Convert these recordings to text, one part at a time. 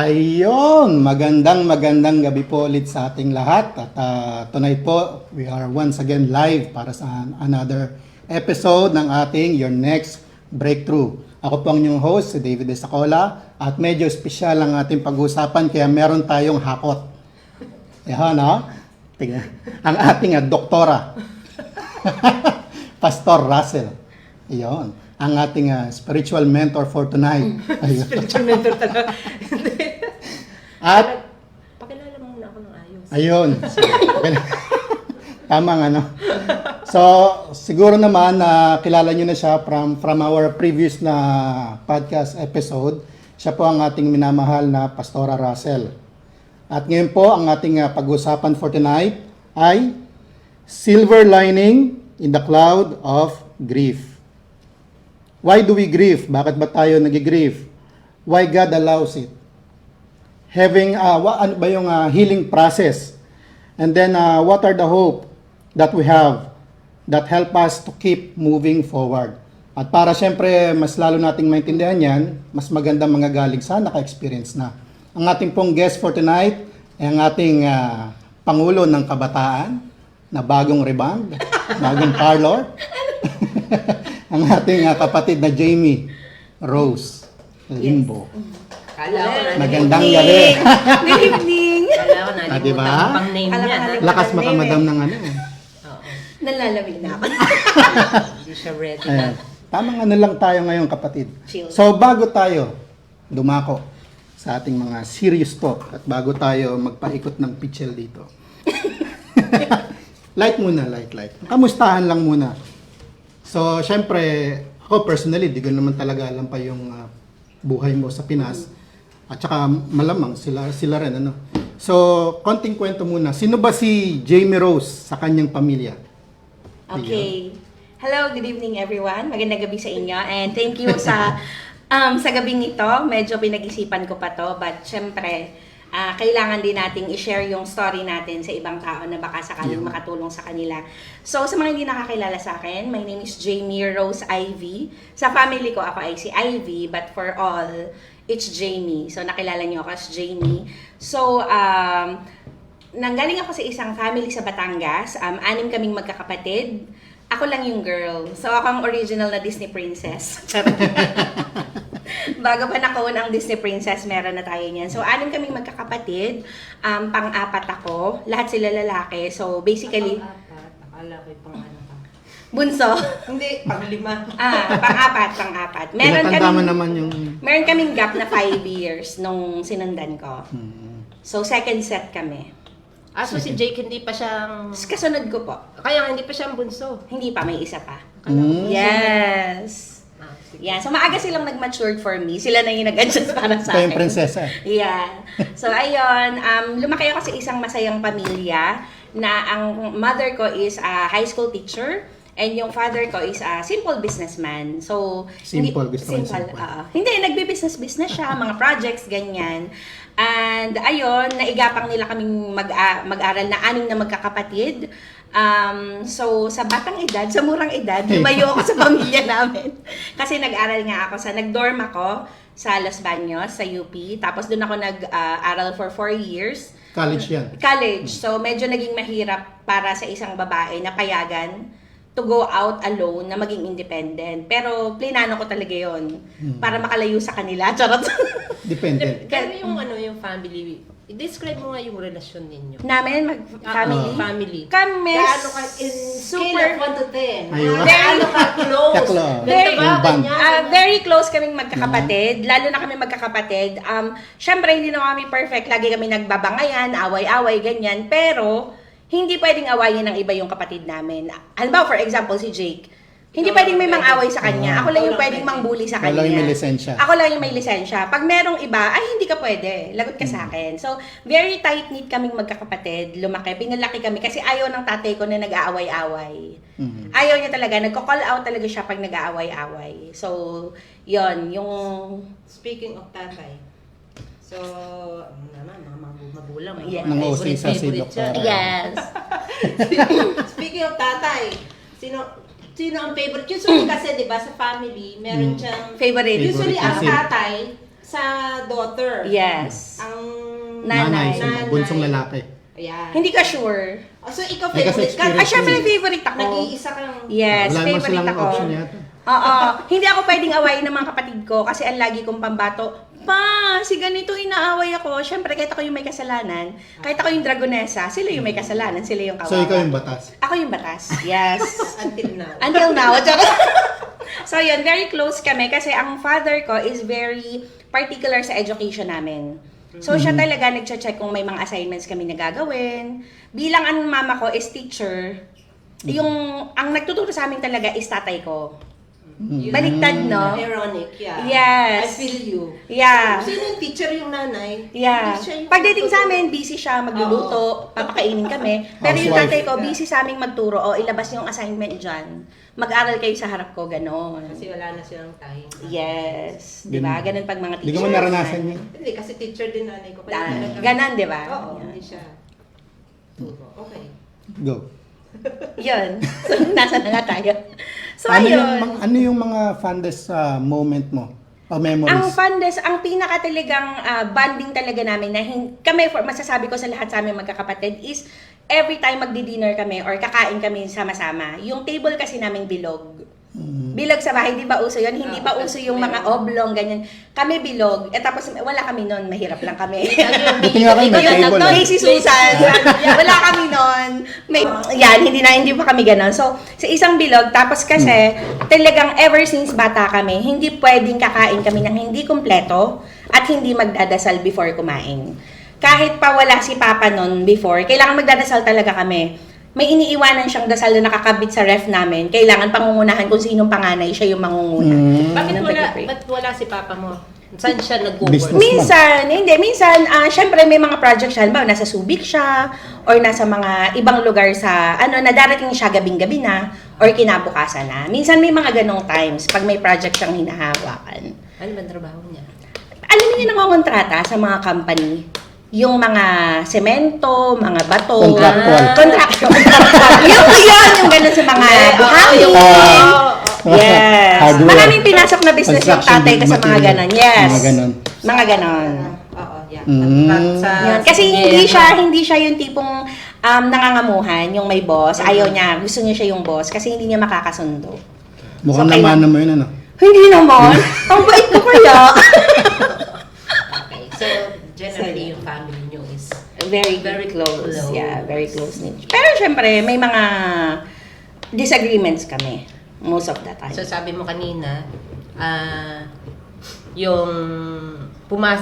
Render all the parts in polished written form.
Ayun, magandang gabi po ulit sa ating lahat. At tonight po, we are once again live para sa another episode ng ating Your Next Breakthrough. Ako po ang inyong host, si David Esacola. At medyo espesyal ang ating pag-uusapan kaya meron tayong hakot. Yan, no? Tingnan. Ang ating doktora, Pastor Russell. Iyon. Ang ating spiritual mentor for tonight. Spiritual mentor talaga. At Pakilala mo muna ako ng ayos. ayun. Tama nga, no? So, siguro naman na kilala nyo na siya from our previous na podcast episode. Siya po ang ating minamahal na Pastora Russell. At ngayon po, ang ating pag-usapan for tonight ay silver lining in the cloud of grief. Why do we grieve? Bakit ba tayo nag-grieve? Why God allows it? Having, ano ba yung healing process? And then, what are the hope that we have that help us to keep moving forward? At para syempre, mas lalo nating maintindihan yan, mas maganda mga galing sa naka-experience na. Ang ating pong guest for tonight ay ang ating Pangulo ng Kabataan na bagong reband, bagong parlor. Ang ating kapatid na Jamie Rose Limbo. Kala ko na. Magandang gabi. Good evening! Kala ko na. Diba? Pang name Alam niya. ko na. Lakas makamadam ng ano. Oo. Nalalamig na ako. Hindi siya ready Ayan. na. Tamang ano lang tayo ngayon, kapatid. Chill. So, bago tayo dumako sa ating mga serious talk at bago tayo magpaikot ng pitchel dito. Light muna, light. Kamustahan lang muna. So, syempre, ako personally, di ko naman talaga alam pa yung buhay mo sa Pinas. At saka malamang sila rin, ano. So, konting kwento muna. Sino ba si Jamie Rose sa kanyang pamilya? Okay. Hello, good evening everyone. Magandang gabi sa inyo. And thank you sa gabing ito. Medyo pinag-isipan ko pa to. But syempre, kailangan din nating i-share yung story natin sa ibang tao na baka sakaling makatulong sa kanila. So, sa mga hindi nakakilala sa akin, my name is Jamie Rose Ivy. Sa family ko, ako ay si Ivy, but for all, it's Jamie. So, nakilala niyo ako as Jamie. So, nanggaling ako sa isang family sa Batangas. 6 kaming magkakapatid. Ako lang yung girl. So, ako ang original na Disney princess. Bago pa nakaon ang Disney princess, meron na tayo niyan. So, 6 kaming magkakapatid. Pang-4 ako. Lahat sila lalaki. So, basically, Pang-apat. Akala ko yung pang-ano ka. bunso. Hindi, pang-5. Pang-4. Pinatanda mo naman yung... Meron kaming gap na 5 years nung sinundan ko. Hmm. So, second set kami. So si Jake hindi pa siyang... Kasunod ko po. Kaya hindi pa siyang bunso. Hindi pa, may isa pa. Mm. Yes. Sige. Yeah, so maaga silang nag-matured for me. Sila na yung nag-adjust para sa Ikaw akin. yung prinsesa. Yeah. So, ayun. Lumaki ako sa isang masayang pamilya na ang mother ko is a high school teacher and yung father ko is a simple businessman. So, Simple, gusto ko yung simple. Hindi, nagbi-business siya, mga projects, ganyan. And ayun, naigapang nila kaming mag-aral na 6 na magkakapatid. So, sa batang edad, sa murang edad, lumayo ako sa pamilya namin. Kasi nag-aral nga ako nag-dorm ako sa Los Baños, sa UP. Tapos doon ako nag-aral for 4 years. College yan. College. So, medyo naging mahirap para sa isang babae na payagan to go out alone na maging independent. Pero, plinano ko talaga yon para makalayo sa kanila. Charot. Dependent. Pero yung yung family, i-describe mo nga yung relasyon ninyo. Namin, family. Family. Kami, Gaano ka in scale of 1 to 10? Ayun. Gaano ka close? Ka-close. Ganito ba? Yung band. Ganyan? very close kaming magkakapatid. Lalo na kami magkakapatid. Syempre, hindi naman kami perfect. Lagi kami nagbabangayan, away-away, ganyan. Pero, hindi pwedeng awayin ng iba yung kapatid namin. Halimbawa, for example, si Jake. Hindi pwedeng may mang-away sa kanya. Ako lang yung pwedeng mang-bully sa kanya. Wala yung may lisensya. Ako lang yung may lisensya. Pag merong iba, ay hindi ka pwede. Lagot ka sa akin. So, very tight-knit kaming magkakapatid. Lumaki. Pinalaki kami kasi ayaw ng tatay ko na nag-aaway-away. Mm. Ayaw niya talaga. Nagko-call out talaga siya pag nag-aaway-away. So, yon yung... Speaking of tatay, so, ano naman, mga magulang. Yeah. Nang-uusisa si favorite Doktora. siya. Yes. Speaking of tatay, sino ang favorite? Usually kasi, di ba, sa family, meron siyang... Favorite. Usually, ang Favoritism. tatay, sa daughter. Yes. Ang Nanay. Bunsong lalaki. Ayan. Hindi ka sure. So, ikaw May kasi favorite ka? experience Syempre yun. favorite ako. Nag-iisa kang... Yes, Wala naman favorite silang ako. option yata. Oo. Hindi ako pwedeng awayin ng mga kapatid ko kasi ang lagi kong pambato, pa, si ganito inaaway ako. Syempre, kahit ako yung may kasalanan, kahit ako yung dragonesa, sila yung may kasalanan, sila yung kawawa. So, ikaw yung batas. Ako yung batas. Yes. Until now. Until now. So yun, very close kami kasi ang father ko is very particular sa education namin. So siya talaga nagche-check kung may mga assignments kami na gagawin. Bilang ang mama ko is teacher, ang nagtuturo sa amin talaga is tatay ko. Baliktad, no? Ironic, yeah. Yes. I feel you. Yeah. Sino yung teacher, yung nanay? Yeah. Hindi siya yung Pagdating sa tuturo. amin, busy siya magluluto, papakainin kami. Pero yung Housewife. tatay ko, busy sa aming magturo, o ilabas yung assignment dyan. Mag-aral kayo sa harap ko, gano'n. Kasi wala na silang time. Yes. Di ba? Ganun pag mga Hindi teachers. ko man naranasan yun. Hindi, kasi teacher din nanay ko. Kaya talagang- Ganon, di ba? Oo, Yeah. hindi siya. Turo. Okay. Go. Yun. So, nasa na nga tayo. So, Ano ayun. ano yung mga fondest moment mo? O memories? Ang fondest, ang pinaka talagang bonding talaga namin na kami, masasabi ko sa lahat sa aming magkakapatid is every time magdi-dinner kami or kakain kami sama-sama, yung table kasi namin bilog. Bilog sa bahay, hindi ba uso yun? Hindi pa uso yung mga oblong, ganyan. Kami bilog. Tapos wala kami nun, mahirap lang kami. Buti nga kayo may table. May si Susan. Wala kami nun. Hindi pa kami ganon. So, sa isang bilog, tapos kasi, talagang ever since bata kami, hindi pwedeng kakain kami ng hindi kumpleto at hindi magdadasal before kumain. Kahit pa wala si Papa nun before, kailangan magdadasal talaga kami. May iniiwanan siyang dasal na nakakabit sa ref namin. Kailangan pangungunahan kung sinong panganay, siya yung mangunguna. Bakit Ng wala, pag-pray. ba't wala si papa mo? Saan siya Business. nag-work? Minsan, syempre may mga project siya, halimbawa nasa Subic siya, or nasa mga ibang lugar sa, na darating siya gabing-gabi na, or kinabukasan na. Minsan may mga ganong times, pag may project siyang hinahawakan. Ano ba ang trabaho niya? Alam niyo nangongontrata sa mga company, yung mga semento, mga bato, Contractual. yung gano'n sa mga buhangin. Yes. Hardware. Maraming pinasok na business yung Construction tatay ko sa mga material. ganon. Yes. Mga ganon. Mga ganon. Oo, yeah. Mm. Yun. Kasi hindi siya yung tipong nangangamuhan, yung may boss. Ayaw niya, gusto niya siya yung boss kasi hindi niya makakasundo. Mukhang So, naman mo yun, ano? Hindi naman. Ang bait ko kaya. Okay. So, generally, yung family niyo is Very Very close. close. Yeah, very close knit. Pero syempre, may mga disagreements kami most of the time. So sabi mo kanina, yung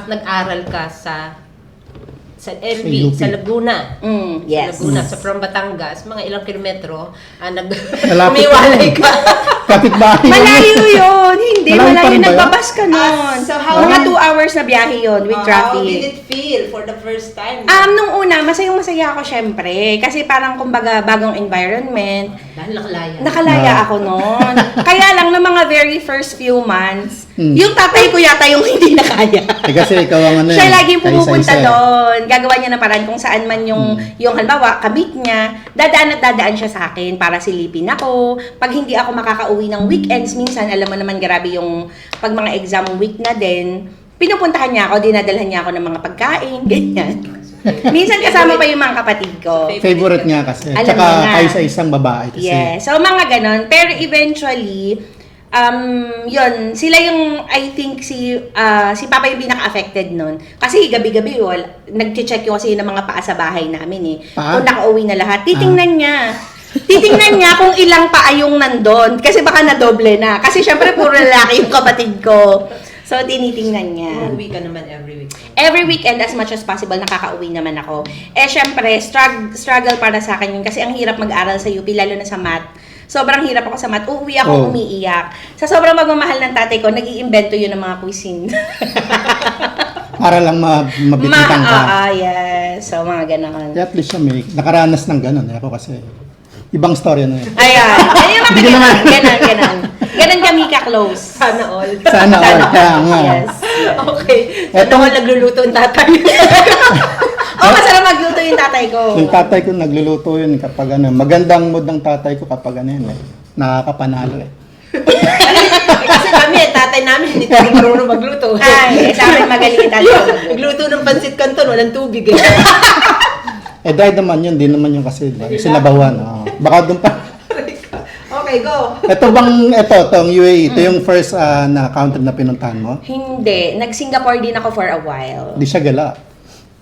nag-aral ka sa LB, UP. sa Laguna. Yes. Sa Laguna, sa from Batangas, mga ilang kilometro, Malapit umiwalay yun. ka. Kapit-bahay. Malayo yun! Hindi, Malayo pa malayo. rin ba yun? Nagbabas ka nun. So how- Mga 2 hours na biyahe yun with How did traffic. it feel for the first time? Nung una, masayang-masaya ako syempre. Kasi parang kumbaga bagong environment. Dahil nakalaya. Nakalaya ako noon. Kaya lang, ng mga very first few months, yung tatay ko yata yung hindi na kaya. Kasi ikaw ang ano Siya eh, laging pumupunta kaisa-isa eh. doon. Gagawa niya ng paraan kung saan man yung halimbawa, kamit niya, dadaan siya sa akin para silipin ako. Pag hindi ako makakauwi ng weekends, minsan, alam mo naman, grabe yung pag mga exam week na din, pinupuntahan niya ako, dinadalhan niya ako ng mga pagkain, ganyan. Minsan kasama pa yung mga kapatid ko. Favorite niya kasi. Alam Tsaka niya na. kaisa-isang babae kasi. Yeah. So, mga ganon. Pero eventually, yun, sila yung, I think, si Papa yung pinaka-affected nun. Kasi gabi-gabi, nag-check yung kasi ng mga paa sa bahay namin eh. Paa? Kung nakauwi na lahat, titingnan niya. Titingnan niya kung ilang paa yung nandun. Kasi baka nadoble na. Kasi syempre, puro lalaki yung kapatid ko. So, tinitingnan niya. Umuwi ka naman every week. Every weekend, as much as possible, nakaka-uwi naman ako. Syempre, struggle para sa akin yun. Kasi ang hirap mag-aral sa UP, lalo na sa math. Sobrang hirap ako sa math. Uuwi ako, umiiyak. Sa sobrang magmamahal ng tatay ko, nag-iimbento yun ng mga cuisine. Para lang mabibitan ka. Yes. So, mga ganon. Kaya at least siya may nakaranas ng gano'n. Ako kasi, ibang story na yun. Ayan. Ayun mga ganon. Ganon. Ganon kami ka-close. Sana all. Sana all. Kaya nga. Yes. Okay. Sana all nagluluto ang tatay. Masarap magluto yung tatay ko. Yung tatay ko nagluluto yun kapag ano. Magandang mood ng tatay ko kapag ano yun eh. Nakakapanalo eh. Kasi kami Kami, tatay namin, hindi tayo marunong magluto. Ay, sa amin magaling talaga. Nagluto ng pansit canton, walang tubig eh. Dry naman yun, di naman yung kasi sinabawan. Baka doon pa. Okay, go. Tong UAE, ito yung first na country na pinuntahan mo? Hindi. Nag-Singapore din ako for a while. Di siya gala.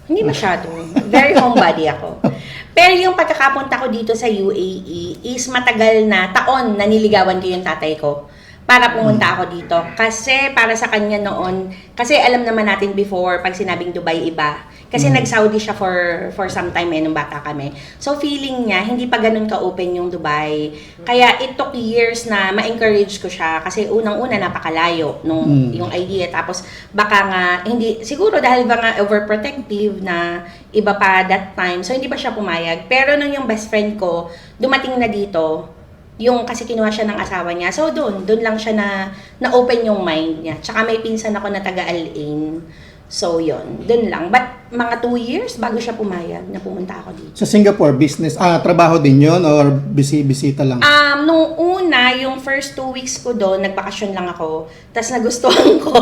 Hindi masyado. Very homebody ako. Pero yung pagkakapunta ko dito sa UAE is matagal na taon na niligawan ko yung tatay ko para pumunta ako dito. Kasi para sa kanya noon, kasi alam naman natin before, pag sinabing Dubai iba. Kasi nag-Saudi siya for some time nung bata kami. So feeling niya, hindi pa ganun ka-open yung Dubai. Kaya it took years na ma-encourage ko siya. Kasi unang-una napakalayo nung yung idea. Tapos baka nga, hindi, siguro dahil ba nga overprotective na iba pa that time. So hindi pa siya pumayag. Pero nung yung best friend ko, dumating na dito, yung kasi kinuha siya ng asawa niya. So doon lang siya na-open yung mind niya. Tsaka may pinsan ako na taga-Al-Ain. So yun, doon lang. But mga 2 years bago siya pumayag na pumunta ako dito. Sa Singapore, business, trabaho din yun or bisita lang? Nung una, yung first 2 weeks ko doon, nagbakasyon lang ako. Tapos nagustuhan ko.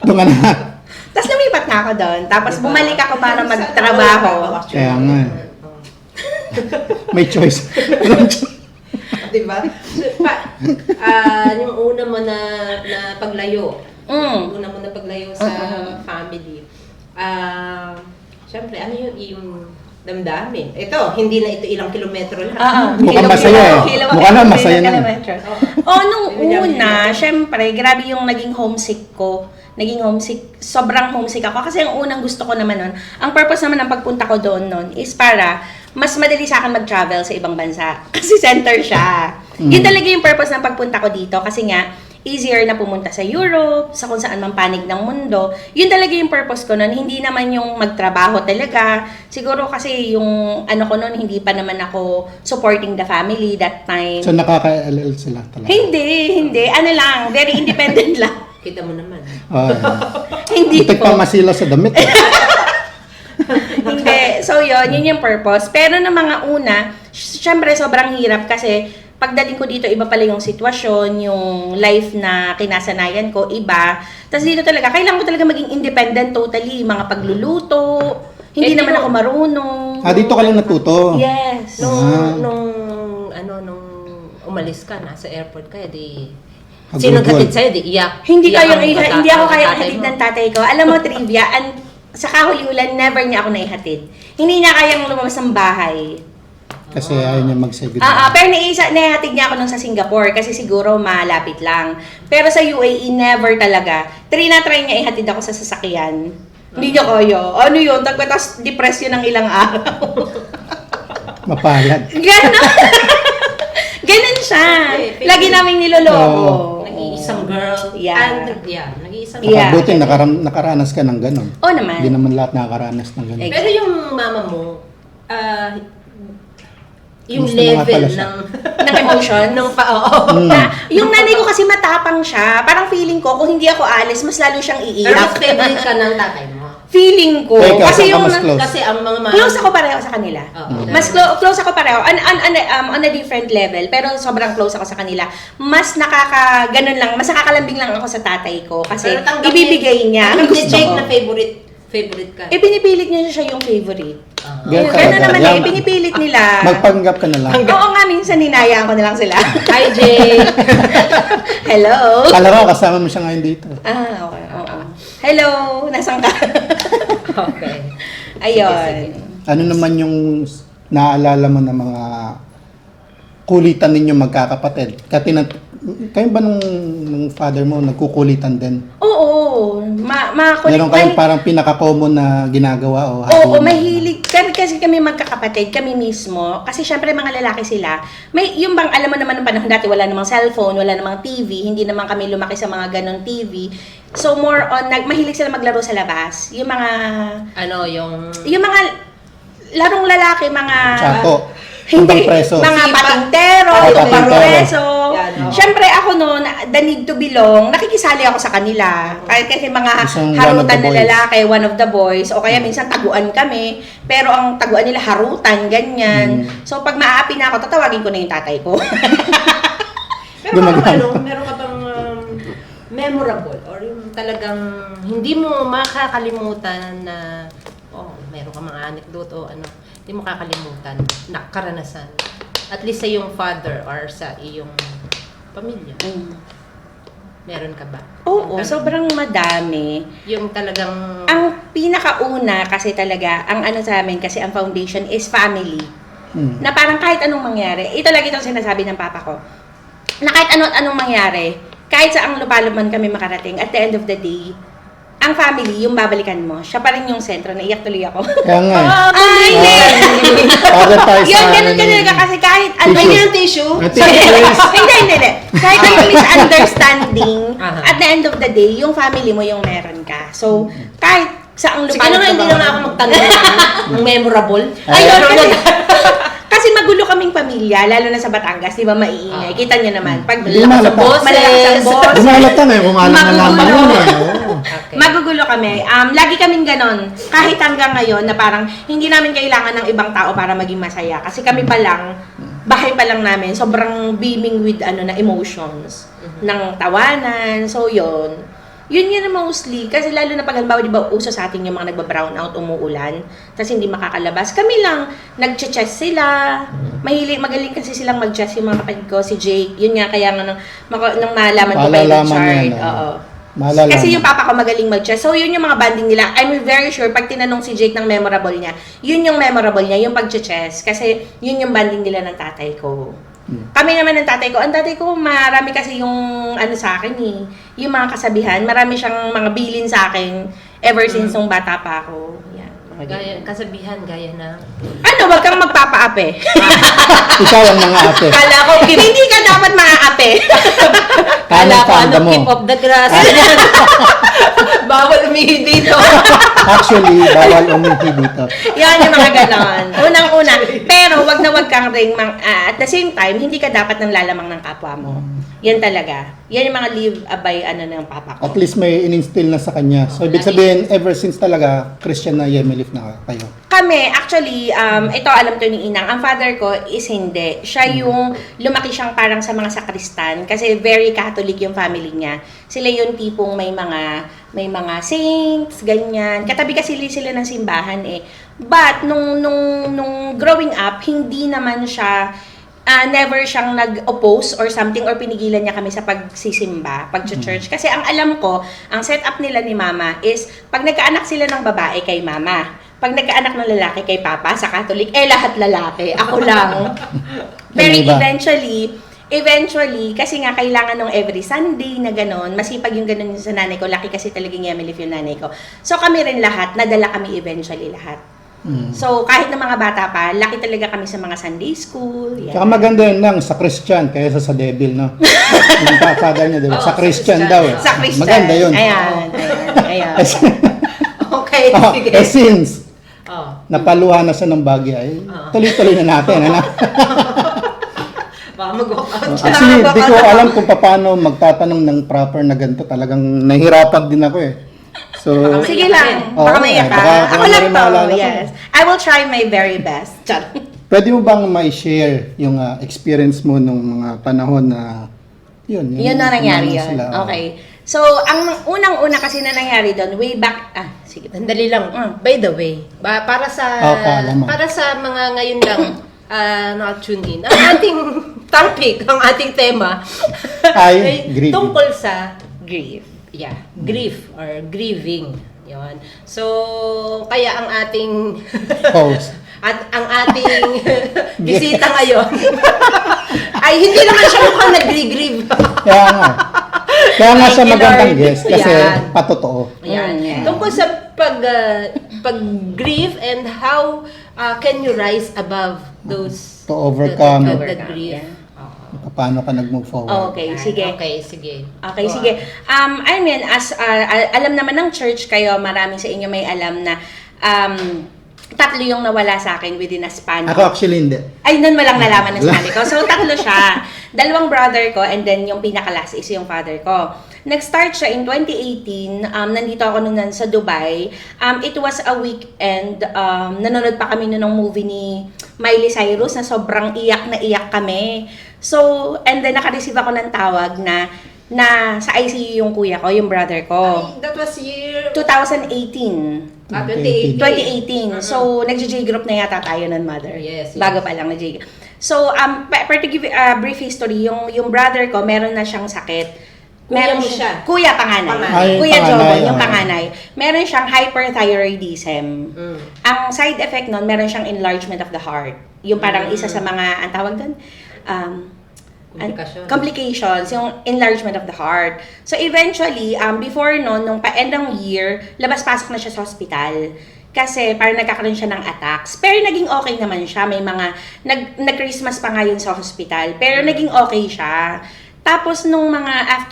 Doon ka na. Tapos lumipat na ako doon. Tapos bumalik ako para magtrabaho. Kaya nga. May choice. Diba? Yung una mo na paglayo. Una mo na paglayo sa family. Siyempre, ano yung damdamin? Ito, hindi na ito ilang kilometro lang. Mukhang masaya Mukha na masaya na. Nung una, syempre, grabe yung naging homesick ko. Sobrang homesick ako. Kasi ang unang gusto ko naman nun, ang purpose naman ng pagpunta ko doon nun is para mas madali sa akin mag-travel sa ibang bansa. Kasi center siya. Yun talaga yung purpose ng pagpunta ko dito. Kasi nga, easier na pumunta sa Europe, sa kung saan man panig ng mundo. Yun talaga yung purpose ko nun. Hindi naman yung magtrabaho talaga. Siguro kasi yung ano ko nun, hindi pa naman ako supporting the family that time. So nakaka-LL sila talaga? Hindi. Ano lang, very independent lang. Kita mo naman. Hindi Butik po. pa masila sa damit. Hindi. So yun yung purpose. Pero ng mga una, syempre sobrang hirap kasi pagdating ko dito, iba pala yung sitwasyon, yung life na kinasanayan ko, iba. Tapos dito talaga, kailangan ko talaga maging independent totally. Mga pagluluto, hindi naman ako marunong. Dito ka lang natuto? Yes. Nung umalis ka, nasa airport ka, di... Hagulgol. Sino hatid sa'yo? Di iyak. Hindi ako kaya tatay hatid mo. ng tatay ko. Alam mo, trivia, sa kahuli-ulan, never niya ako naihatid. Hindi niya kayang lumabas ng bahay. Kasi ayaw niya mag-say goodbye. Pero naihatid niya ako nung sa Singapore kasi siguro malapit lang. Pero sa UAE, never talaga. Try niya ihatid ako sa sasakyan. Hindi niya kaya. Ano yun? Tapos depression ng ilang araw. Mapalad. Ganon siya. Okay, Lagi namin niloloko. Nag-iisang girl. Yeah. Nag-iisang Yeah. Buti nakaranas ka ng gano'n. Oo naman. Hindi naman lahat nakakaranas ng gano'n. Pero yung mama mo, yung Gusto mo nga level pala siya. Ng emotion. Yung nanay ko kasi matapang siya. Parang feeling ko, kung hindi ako alis, mas lalo siyang Pero iiyak. mas favorite ka ng tatay mo. Feeling ko. Ikaw, Kasi saan ka yung... mas close? Kasi ang mga Close ako pareho sa kanila. Oo. Mas close ako pareho. On a different level. Pero sobrang close ako sa kanila. Mas mas nakakalambing lang ako sa tatay ko. Kasi Pero tanggap ibibigay niya. Ang Hindi gusto Jake ko. na favorite ka. Pinipilit niya siya yung favorite. Ganun Gano'n naman Yan. pinipilit nila. Magpanggap ka na lang. Oo nga, minsan ninayaan ko na lang sila. Hi, Jake! Hello? Kala ko kasama mo siya ngayon dito. Okay. Oo. Hello? Nasaan ka? Okay. Ayun. Ano naman yung naaalala mo na mga kulitan ninyo magkakapatid? Kayo ba nung father mo nagkukulitan din? Oo. Meron kayong parang pinaka-common na ginagawa o Oo, hobby? mahilig. Kasi kami magkakapatid, kami mismo. Kasi syempre mga lalaki sila. Yung bang, alam mo naman ng panahon dati, wala namang cellphone, wala namang TV, hindi naman kami lumaki sa mga ganon TV. So more on, mahilig sila maglaro sa labas. Yung mga larong lalaki, mga... Tsato. Hindi, Tumbang preso. mga Sipa. patintero, Ay, tumbang patintero. preso. Yan, oo. Siyempre ako noon, the need to belong, nakikisali ako sa kanila. Kahit kasi mga Isang one of harutan the na boys. lalaki, one of the boys, o kaya minsan taguan kami, pero ang taguan nila harutan, ganyan. So pag maaapi na ako, tatawagin ko na yung tatay ko. Meron ka Gumagana. bang memorable or yung talagang hindi mo makakalimutan na meron ka mga anecdote o ano, hindi mo kakalimutan na karanasan. At least sa iyong father or sa iyong pamilya. Meron ka ba? Oo, sobrang madami. Yung talagang Ang pinakauna kasi talaga, ang ano sa amin kasi ang foundation is family. Na parang kahit anong mangyari, ito lagi itong sinasabi ng papa ko, na kahit anong mangyari, kahit sa ang lupalop man kami makarating, at the end of the day, ang family, yung babalikan mo, siya pa rin yung sentro. Naiyak tuloy ako. Kaya nga eh. Ay, hindi! Para tayo Yun, sa ganun ka talaga kasi kahit ano Tissue. yung tissue. Please. Hindi. Kahit ano misunderstanding, Aha. at the end of the day, yung family mo yung meron ka. So, kahit sa ang sige lupalop na nga, hindi na nga ako magtanong ng memorable. Ayun, kasi magulo kaming pamilya, lalo na sa Batangas, di ba maiingay. Kita nyo naman, pag Hindi malakas ang malata. boss, malakas ang boss, Dumalata na eh, kung alam na lamang Magugulo. yun eh. Oo. Okay. magugulo kami. Lagi kaming ganon. Kahit hanggang ngayon na parang hindi namin kailangan ng ibang tao para maging masaya. Kasi kami pa lang, bahay pa lang namin, sobrang beaming with na emotions, ng tawanan. So yun. Yun yun mostly. Kasi lalo na pag halimbawa, di ba, uso sa atin yung mga nagba-brown out, umuulan, tapos hindi makakalabas. Kami lang, nag-chess sila. Magaling kasi silang mag-chess yung mga kapatid ko, si Jake. Yun nga, kaya nga nung malaman ko kay Malalaman Richard. yan, Oo. Malalaman. Kasi yung papa ko magaling mag-chess. So, yun yung mga banding nila. I'm very sure, pag tinanong si Jake ng memorable niya, yun yung memorable niya, yung pag-chess. Kasi yun yung banding nila ng tatay ko. Kami naman ng tatay ko. Ang tatay ko, marami kasi yung sa akin eh. Yung mga kasabihan. Marami siyang mga bilin sa akin ever since nung bata pa ako. Yan. Gaya, kasabihan, gaya na. Wag kang magpapaape. Ikaw ang mga ate. Kala ko, Hindi ka dapat maaape. kala ko, Tanda mo. keep up the grass. Bawal umihi dito. Actually, bawal umihi dito. Yan yung mga ganon. Unang-una. Pero wag na wag kang ring at the same time, hindi ka dapat nang lalamang ng kapwa mo. Yan talaga. Yan yung mga live by ng papa ko. At least may in-instill na sa kanya. So, ibig sabihin, ever since talaga, Christian na Yemelif na kayo. Kami, actually, ito alam to ni Inang, ang father ko is hindi. Siya yung lumaki siyang parang sa mga sakristan kasi very Catholic yung family niya. Sila yung tipong may mga saints, ganyan. Katabi kasi sila ng simbahan eh. But, nung growing up, hindi naman siya never siyang nag-oppose or something or pinigilan niya kami sa pagsisimba, pag-church. Kasi ang alam ko, ang setup nila ni mama is pag nagkaanak sila ng babae kay mama, pag nagkaanak ng lalaki kay papa sa Catholic, lahat lalaki. Ako lang. Pero Ano ba? eventually, kasi nga kailangan nung every Sunday na gano'n, masipag yung gano'n sa nanay ko, laki kasi talagang Yemelif yung nanay ko. So kami rin lahat, nadala kami eventually lahat. So, kahit na mga bata pa, laki talaga kami sa mga Sunday school. Yan. Saka maganda yun lang sa Christian kaysa sa devil, no? Yung kakada niya, di ba? Oo, Sa sa Christian Christian. daw eh. Sa Christian. Maganda yun. Ayan. Okay, sige. Since Oh. napaluhan na siya ng bagay, ay tuloy-tuloy na natin. Ano? Baka mag-walk out siya. Actually, di ko alam kung paano magtatanong ng proper na ganito. Talagang nahihirapan din ako eh. So, Baka Sige lang. Oo, Baka maiyak ka. baka Ako ano lang rin to. maalala ko. Yes. I will try my very best. Char. pwede mo bang ma-share yung experience mo nung mga panahon na yun Yun na nangyari ano yun. sila, Okay. So, ang unang-una kasi na nangyari doon, way back, sige. Sandali lang. By the way, para sa kaalaman. para sa mga ngayon lang na-tune in, ang ating topic, ang ating tema Ay, grieving. tungkol sa Grief. grief or grieving. Yon. So, kaya ang ating Host. at ang ating bisita ngayon ay hindi naman siya mukhang nagri-grieve. Kaya nga siya Thank you, magandang Lord. guest kasi Yan. patotoo. Ayan. Yeah. Tungkol sa pag-grieve and how can you rise above those To overcome. the grief. Yeah. Paano ka nag-move forward? Okay, sige. Okay, sige. Okay, Go sige. I mean, as alam naman ng church kayo, marami sa inyo may alam na tatlo yung nawala sa akin within a span. Ako actually hindi. Ay, nun mo lang nalaman ng sarili ko. So, tatlo siya. Dalawang brother ko and then yung pinaka-last is yung father ko. Nag-start siya in 2018. Nandito ako nun sa Dubai. It was a weekend. Nanonood pa kami nun ng movie ni Miley Cyrus na sobrang iyak na iyak kami. So, and then naka-receive ako ng tawag na na sa ICU yung kuya ko, yung brother ko. Ay, that was year 2018. 2018. So, nag-J group na yata tayo nun, mother. Yes. Bago pa lang nag-J group. So, to give a brief history, yung brother ko, meron na siyang sakit. Kuya mo siya? Kuya, panganay. Ay, Kuya panganay, Jobon, yung okay. panganay. Meron siyang hyperthyroidism. Ang side effect nun, meron siyang enlargement of the heart. Yung parang isa sa mga, ang tawag doon, Komplikasyon. complications, yung enlargement of the heart. So eventually, before noon, nung pa-end ng year, labas-pasok na siya sa hospital. Kasi parang nagkakaroon siya ng attacks. Pero naging okay naman siya. May mga, nag-Christmas pa nga yun sa hospital. Pero naging okay siya. Tapos nung mga,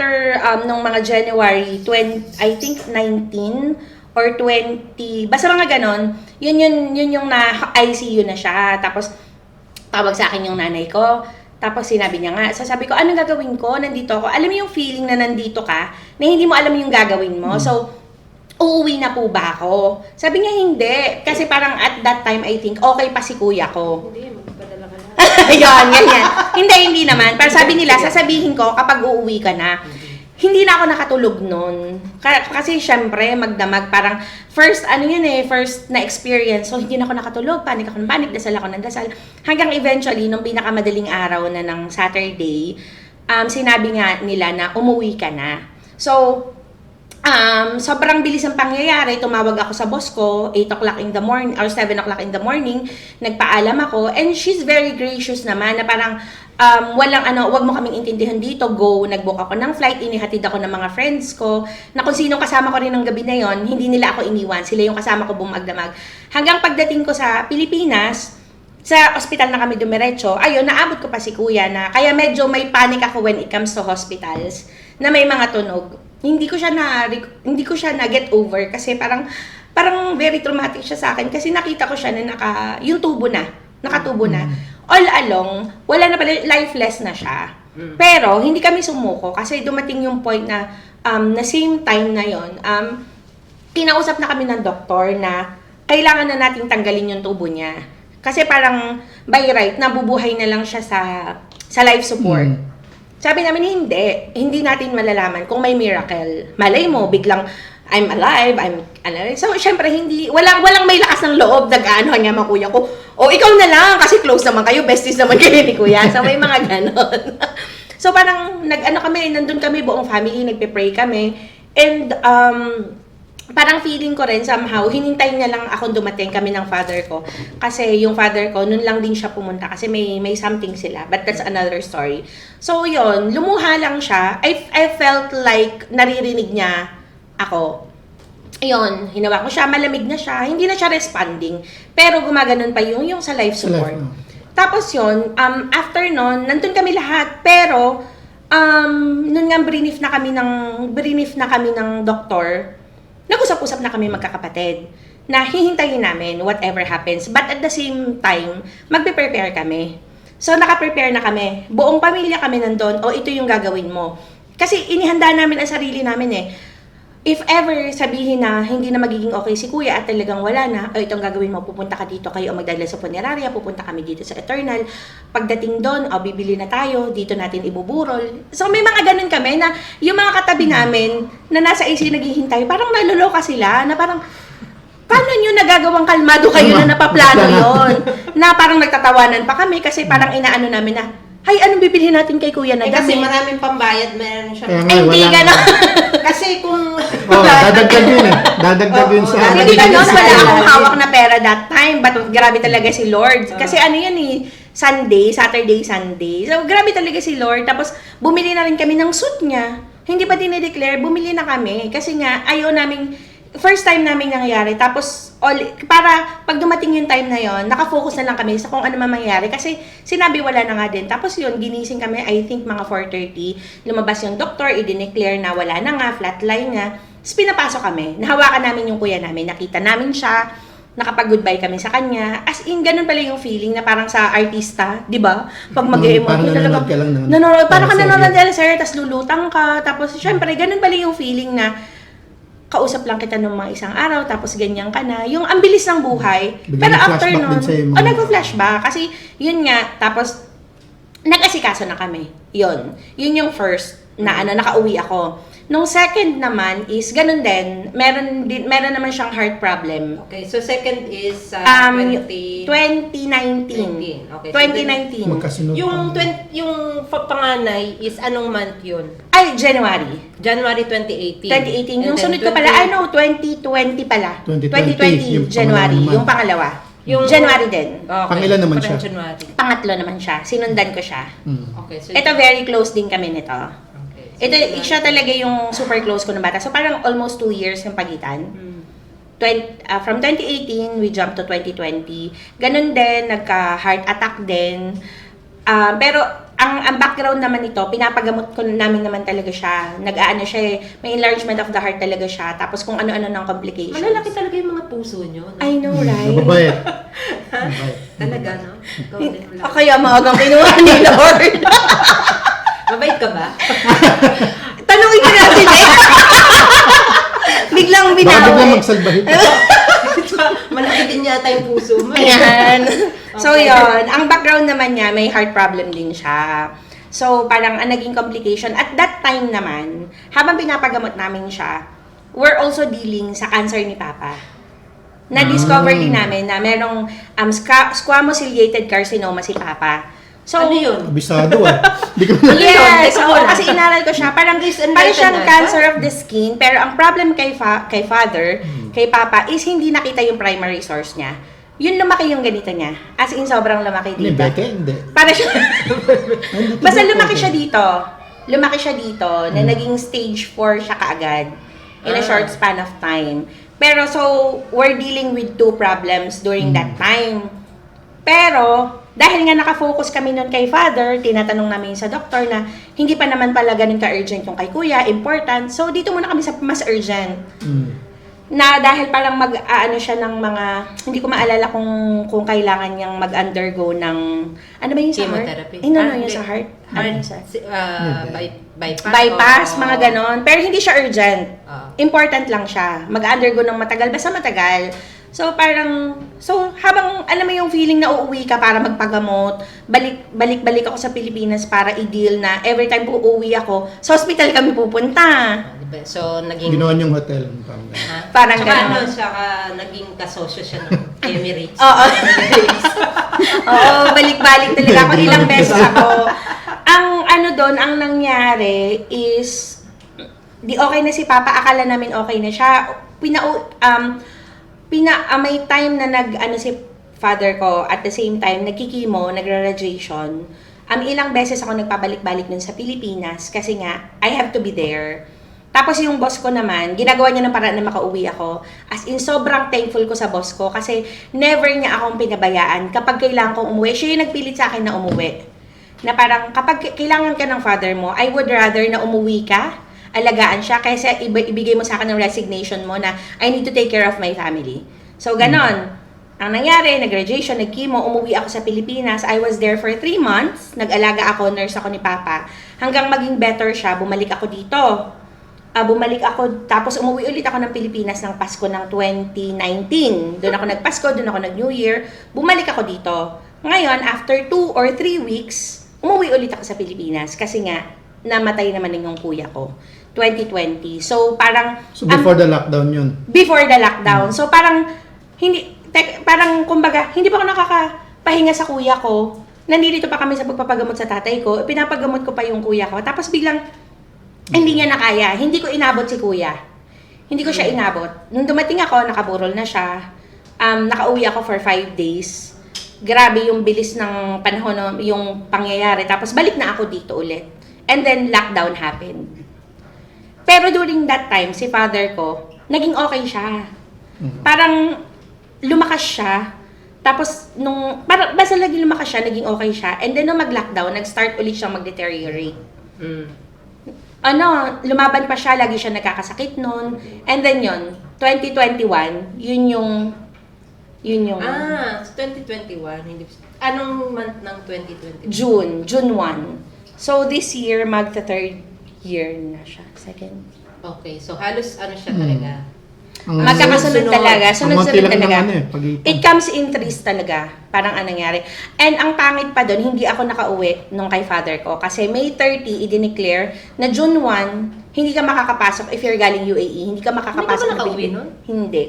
nung mga January 20, I think 19 or 20, basta mga ganon, yun yung na ICU na siya. Tapos, tawag sa akin yung nanay ko. Tapos sinabi niya nga, sabi ko, anong gagawin ko? Nandito ako. Alam mo yung feeling na nandito ka, na hindi mo alam yung gagawin mo. So, uuwi na po ba ako? Sabi niya, hindi. Kasi parang at that time, I think, okay pa si kuya ko. Hindi, magpadala ka na. Ayun, ganyan. Hindi naman. Pero sabi nila, sasabihin ko kapag uuwi ka na. Hindi na ako nakatulog nun. Kasi syempre, magdamag, parang first na experience. So, hindi na ako nakatulog. Panik ako ng panik, dasal ako ng dasal. Hanggang eventually, nung pinakamadaling araw na ng Saturday, sinabi nga nila na umuwi ka na. So, sobrang bilis ang pangyayari. Tumawag ako sa boss ko, 8 o'clock in the morning, or 7 o'clock in the morning. Nagpaalam ako. And she's very gracious naman, na parang, wag mo kaming intindihan dito, go, nag-book ako ng flight, inihatid ako ng mga friends ko, na kung sino kasama ko rin ng gabi na yon, hindi nila ako iniwan, sila yung kasama ko bumagdamag. Hanggang pagdating ko sa Pilipinas, sa ospital na kami dumiretso, ayun, naabot ko pa si kuya na, kaya medyo may panic ako when it comes to hospitals, na may mga tunog. Hindi ko siya na get over, kasi parang very traumatic siya sa akin, kasi nakita ko siya na yung tubo na, nakatubo na. All along, wala na pala, lifeless na siya. Pero, hindi kami sumuko kasi dumating yung point na na same time na yon, kinausap na kami ng doktor na kailangan na nating tanggalin yung tubo niya. Kasi parang, by right, nabubuhay na lang siya sa life support. Sabi namin, hindi natin malalaman kung may miracle. Malay mo, biglang, I'm alive, so syempre walang may lakas ng loob, nag-aano niya mga kuya ko, o ikaw na lang, kasi close naman kayo, besties naman kayo ni kuya, so may mga ganon. So parang, nandun kami, buong family, nagpe-pray kami, and parang feeling ko rin, somehow, hinintay niya lang akong dumating kami ng father ko, kasi yung father ko, nun lang din siya pumunta, kasi may something sila, but that's another story. So yun, lumuha lang siya, I felt like naririnig niya ako. Ayun, hinawa ko siya, malamig na siya, hindi na siya responding. Pero gumaganon pa yung sa life support. Tapos yun, after nun, nandun kami lahat. Pero, nun nga brief na kami ng doktor, nag-usap-usap na kami magkakapatid na hihintayin namin whatever happens. But at the same time, magpe-prepare kami. So, naka-prepare na kami. Buong pamilya kami nandun, o ito yung gagawin mo. Kasi inihanda namin ang sarili namin eh. If ever sabihin na hindi na magiging okay si kuya at talagang wala na, o itong gagawin mo, pupunta ka dito, kayo magdadala sa punerarya, pupunta kami dito sa Eternal. Pagdating doon, bibili na tayo, dito natin ibuburol. So may mga ganun kami na yung mga katabi namin na nasa AC naghihintay, parang naluloka sila, na parang, paano nyo nagagawang kalmado kayo na napaplano yon? Na parang nagtatawanan pa kami kasi parang inaano namin na, hay, anong bibilhin natin kay kuya na Kasi gamit? maraming pambayad, meron siya. Hindi gano'n. Kasi kung... dadagdag yun eh. Dadagdag yun sa... Hindi gano'n, wala akong hawak na pera that time. But grabe talaga si Lord. Kasi ano yan eh, Saturday, Sunday. So grabe talaga si Lord. Tapos bumili na rin kami ng suit niya. Hindi pa dinideclare, bumili na kami. Kasi nga, ayaw namin, first time namin nangyayari. Tapos, para pag dumating yung time na yon, nakafocus na lang kami sa kung ano man mangyayari. Kasi sinabi wala na nga din. Tapos yun, ginising kami, I think mga 4:30. Lumabas yung doktor, i-declare na wala na nga, flatline nga. Tapos pinapasok kami. Nahawakan namin yung kuya namin. Nakita namin siya. Nakapag-goodbye kami sa kanya. As in, ganun pala yung feeling na parang sa artista, di ba? Pag mag-e-emote parang nanonood ka lang naman. parang ka nanonood ka lang, sir, tapos lulutang ka. Tapos, syempre, ganun pala yung feeling na kausap lang kita nung mga isang araw, tapos ganyan ka na. Yung ang bilis ng buhay. Biglang Pero after flashback nun, din sa'yo, mga- nagpa-flashback. Kasi, yun nga, tapos, nag-asikaso na kami. Yun yung first. na nakauwi ako. Nung second naman is ganun din. Meron naman siyang heart problem. Okay, so second is 2019. Okay, so 2019. Magkasunod yung pa. yung panganay is anong month yun? Ay, January. January 2018. 2018. Yung And then sunod ko pala, 2020 pala. 2020, yung January. pangalawa naman. Yung pangalawa. Yung January din. Okay, Pangilan naman parang siya? January. Pangatlo naman siya. Sinundan ko siya. Okay, so Ito, very close din kami nito. okay, so Ito, January. siya talaga yung super close ko ng bata. So, parang almost 2 years yung pagitan. From 2018, we jumped to 2020. Ganun din, nagka-heart attack din. Pero, ang background naman nito, pinapagamot ko namin naman talaga siya. Nag-aano siya eh, may enlargement of the heart talaga siya. Tapos kung ano-ano ng complications. Malalaki talaga yung mga puso nyo. No? I know, right? Mababait. Mabait. Talaga, no? Ikaw din wala. O kaya maagang kinuha ni Lord. Mabait ka ba? Tanungin ko natin eh. Biglang Baka biglang binawi. magsalbahin. Malaki din yata yung puso mo. Ayan. So, Okay. yon. Ang background naman niya, may heart problem din siya. So, parang ang naging complication. At that time naman, habang pinapagamot namin siya, we're also dealing sa cancer ni Papa. Na-discover din namin na merong squamous ciliated carcinoma si Papa. So, Ano yun? Abisado Hindi ko Ano yun? yes, Teka oo, muna. kasi inaral ko siya. Parang siyang cancer of the skin. Pero ang problem kay father, kay Papa, is hindi nakita yung primary source niya. Yun lumaki yung ganito niya. As in, sobrang lumaki Hindi, dito. Beke, hindi. Para siya, Hindi, basta hindi, lumaki Beke. siya dito. Lumaki siya dito na naging stage 4 siya kaagad in a short span of time. Pero so, we're dealing with 2 problems during that time. Pero, dahil nga nakafocus kami nun kay father, tinatanong namin sa doktor na hindi pa naman pala ganun ka-urgent yung kay kuya, important. So, dito muna kami sa mas urgent. Na dahil parang mag-aano siya ng mga, hindi ko maalala kung kailangan niyang mag-undergo ng, ano ba yung sa heart? Chemotherapy. No, Ah, yung hindi. sa heart. Ano yung sa Bypass. bypass, Oo. mga ganon. Pero hindi siya urgent. Oo. Important lang siya. Mag-undergo ng matagal, basta matagal. So, parang, habang, alam mo yung feeling na uuwi ka para magpagamot, balik ako sa Pilipinas para i-deal na every time po uuwi ako, sa hospital kami pupunta. Diba? So, naging... Ginawa niyong hotel. Ha? Parang Tsaka ganun. saka naging kasosyo siya ng Emirates. Oo. Oo, balik-balik talaga ako. Ilang beses ako. Ang ano doon, ang nangyari is, di okay na si Papa, akala namin okay na siya. May time na si father ko, at the same time, nagkikimo, nagra-radiation. Ilang beses ako nagpabalik-balik nun sa Pilipinas kasi nga, I have to be there. Tapos yung boss ko naman, ginagawa niya ng paraan na makauwi ako. As in, sobrang thankful ko sa boss ko kasi never niya akong pinabayaan. Kapag kailangan kong umuwi, siya yung nagpilit sa akin na umuwi. Na parang kapag kailangan ka ng father mo, I would rather na umuwi ka, alagaan siya, kaysa ibigay mo sa akin ng resignation mo na I need to take care of my family. So, ganon. Ang nangyari, nag-graduation, nag-chemo, umuwi ako sa Pilipinas. I was there for 3 months. Nag-alaga ako, nurse ako ni Papa. Hanggang maging better siya, bumalik ako dito. Tapos umuwi ulit ako ng Pilipinas ng Pasko ng 2019. Doon ako nagpasko, doon ako nag-New Year. Bumalik ako dito. Ngayon, after 2 or 3 weeks, umuwi ulit ako sa Pilipinas kasi nga, namatay naman yung kuya ko. 2020. So, parang... So, before the lockdown yun. Before the lockdown. So, parang, kumbaga, hindi pa ako nakakapahinga sa kuya ko. Nandito pa kami sa pagpapagamot sa tatay ko. Pinapagamot ko pa yung kuya ko. Tapos biglang, hindi niya nakaya. Hindi ko inabot si kuya. Hindi ko siya inabot. Nung dumating ako, nakaburol na siya. Nakauwi ako for 5 days. Grabe yung bilis ng panahon, yung pangyayari. Tapos balik na ako dito ulit. And then, lockdown happened. Pero during that time, si father ko, naging okay siya. Parang, lumakas siya. Tapos, basta lagi lumakas siya, naging okay siya. And then, nung mag-lockdown, nag-start ulit siyang mag-deteriorate. Lumaban pa siya, lagi siya nagkakasakit nun. And then 2021, yun yung... so 2021. Anong month ng 2021? June 1. So, this year, magta 3rd year na siya. Second. Okay, so halos ano siya talaga? Magkakasunod sunod. talaga. Ang monthly Sunod-sunod lang talaga. naman pagitan. It comes in threes talaga. Parang ang nangyari. And ang pangit pa doon, hindi ako nakauwi nung kay father ko. Kasi May 30, i-declare na June 1, hindi ka makakapasok if you're galing UAE. Hindi ka makakapasok Hindi ka ba na nakauwi Pilipinas. nun? Hindi.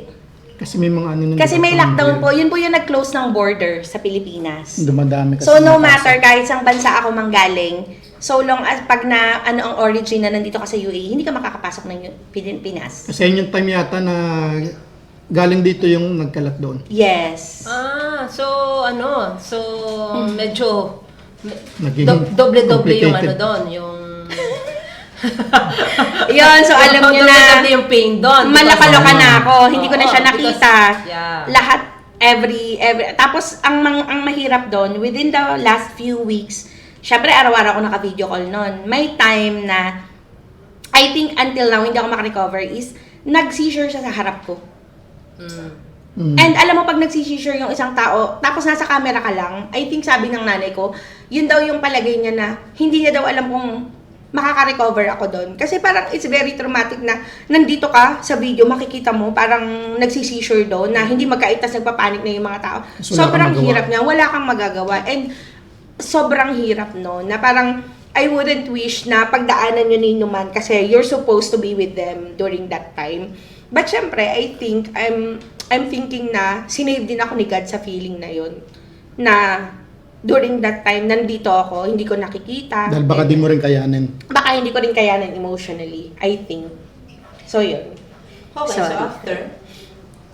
Kasi may mga ano nun. Kasi may parang lockdown yun. po. Yun po yung nag-close ng border sa Pilipinas. Dumadami kasi. So no nakapasok. matter kahit sang bansa ako manggaling, so long as pag na ano ang origin na nandito ka sa UAE, hindi ka makakapasok ng Pilipinas. Kasi yun yung time yata na galing dito yung nagkalat doon. Yes. So medyo Naging doble-doble yung complicated. doon, yung Yun, so alam nyo na, doble yung pain doon. malakaloka na ako. Hindi ko na Oo, siya nakita. because, yeah. Lahat, every, tapos ang mahirap doon, within the last few weeks, syempre araw-araw ako naka-video call noon. May time na, I think until now, hindi ako makarecover is, nag-seizure siya sa harap ko. And alam mo, pag nag-seizure yung isang tao, tapos nasa camera ka lang, I think sabi ng nanay ko, yun daw yung palagay niya na, hindi niya daw alam kung makaka-recover ako doon. Kasi parang it's very traumatic na nandito ka sa video, makikita mo, parang nagsi-seizure doon, na hindi magkaitas, nagpapanik na yung mga tao. So, wala Sobrang kang magawa. hirap niya, wala kang magagawa. And sobrang hirap no, na parang I wouldn't wish na pagdaanan nyo ni Numan kasi you're supposed to be with them during that time. But syempre, I think, I'm thinking na sinave din ako ni God sa feeling na yun. Na during that time, nandito ako, hindi ko nakikita. Dahil baka di mo rin kayanin. Baka hindi ko rin kayanan emotionally, I think. So, yun. Okay, so Sorry.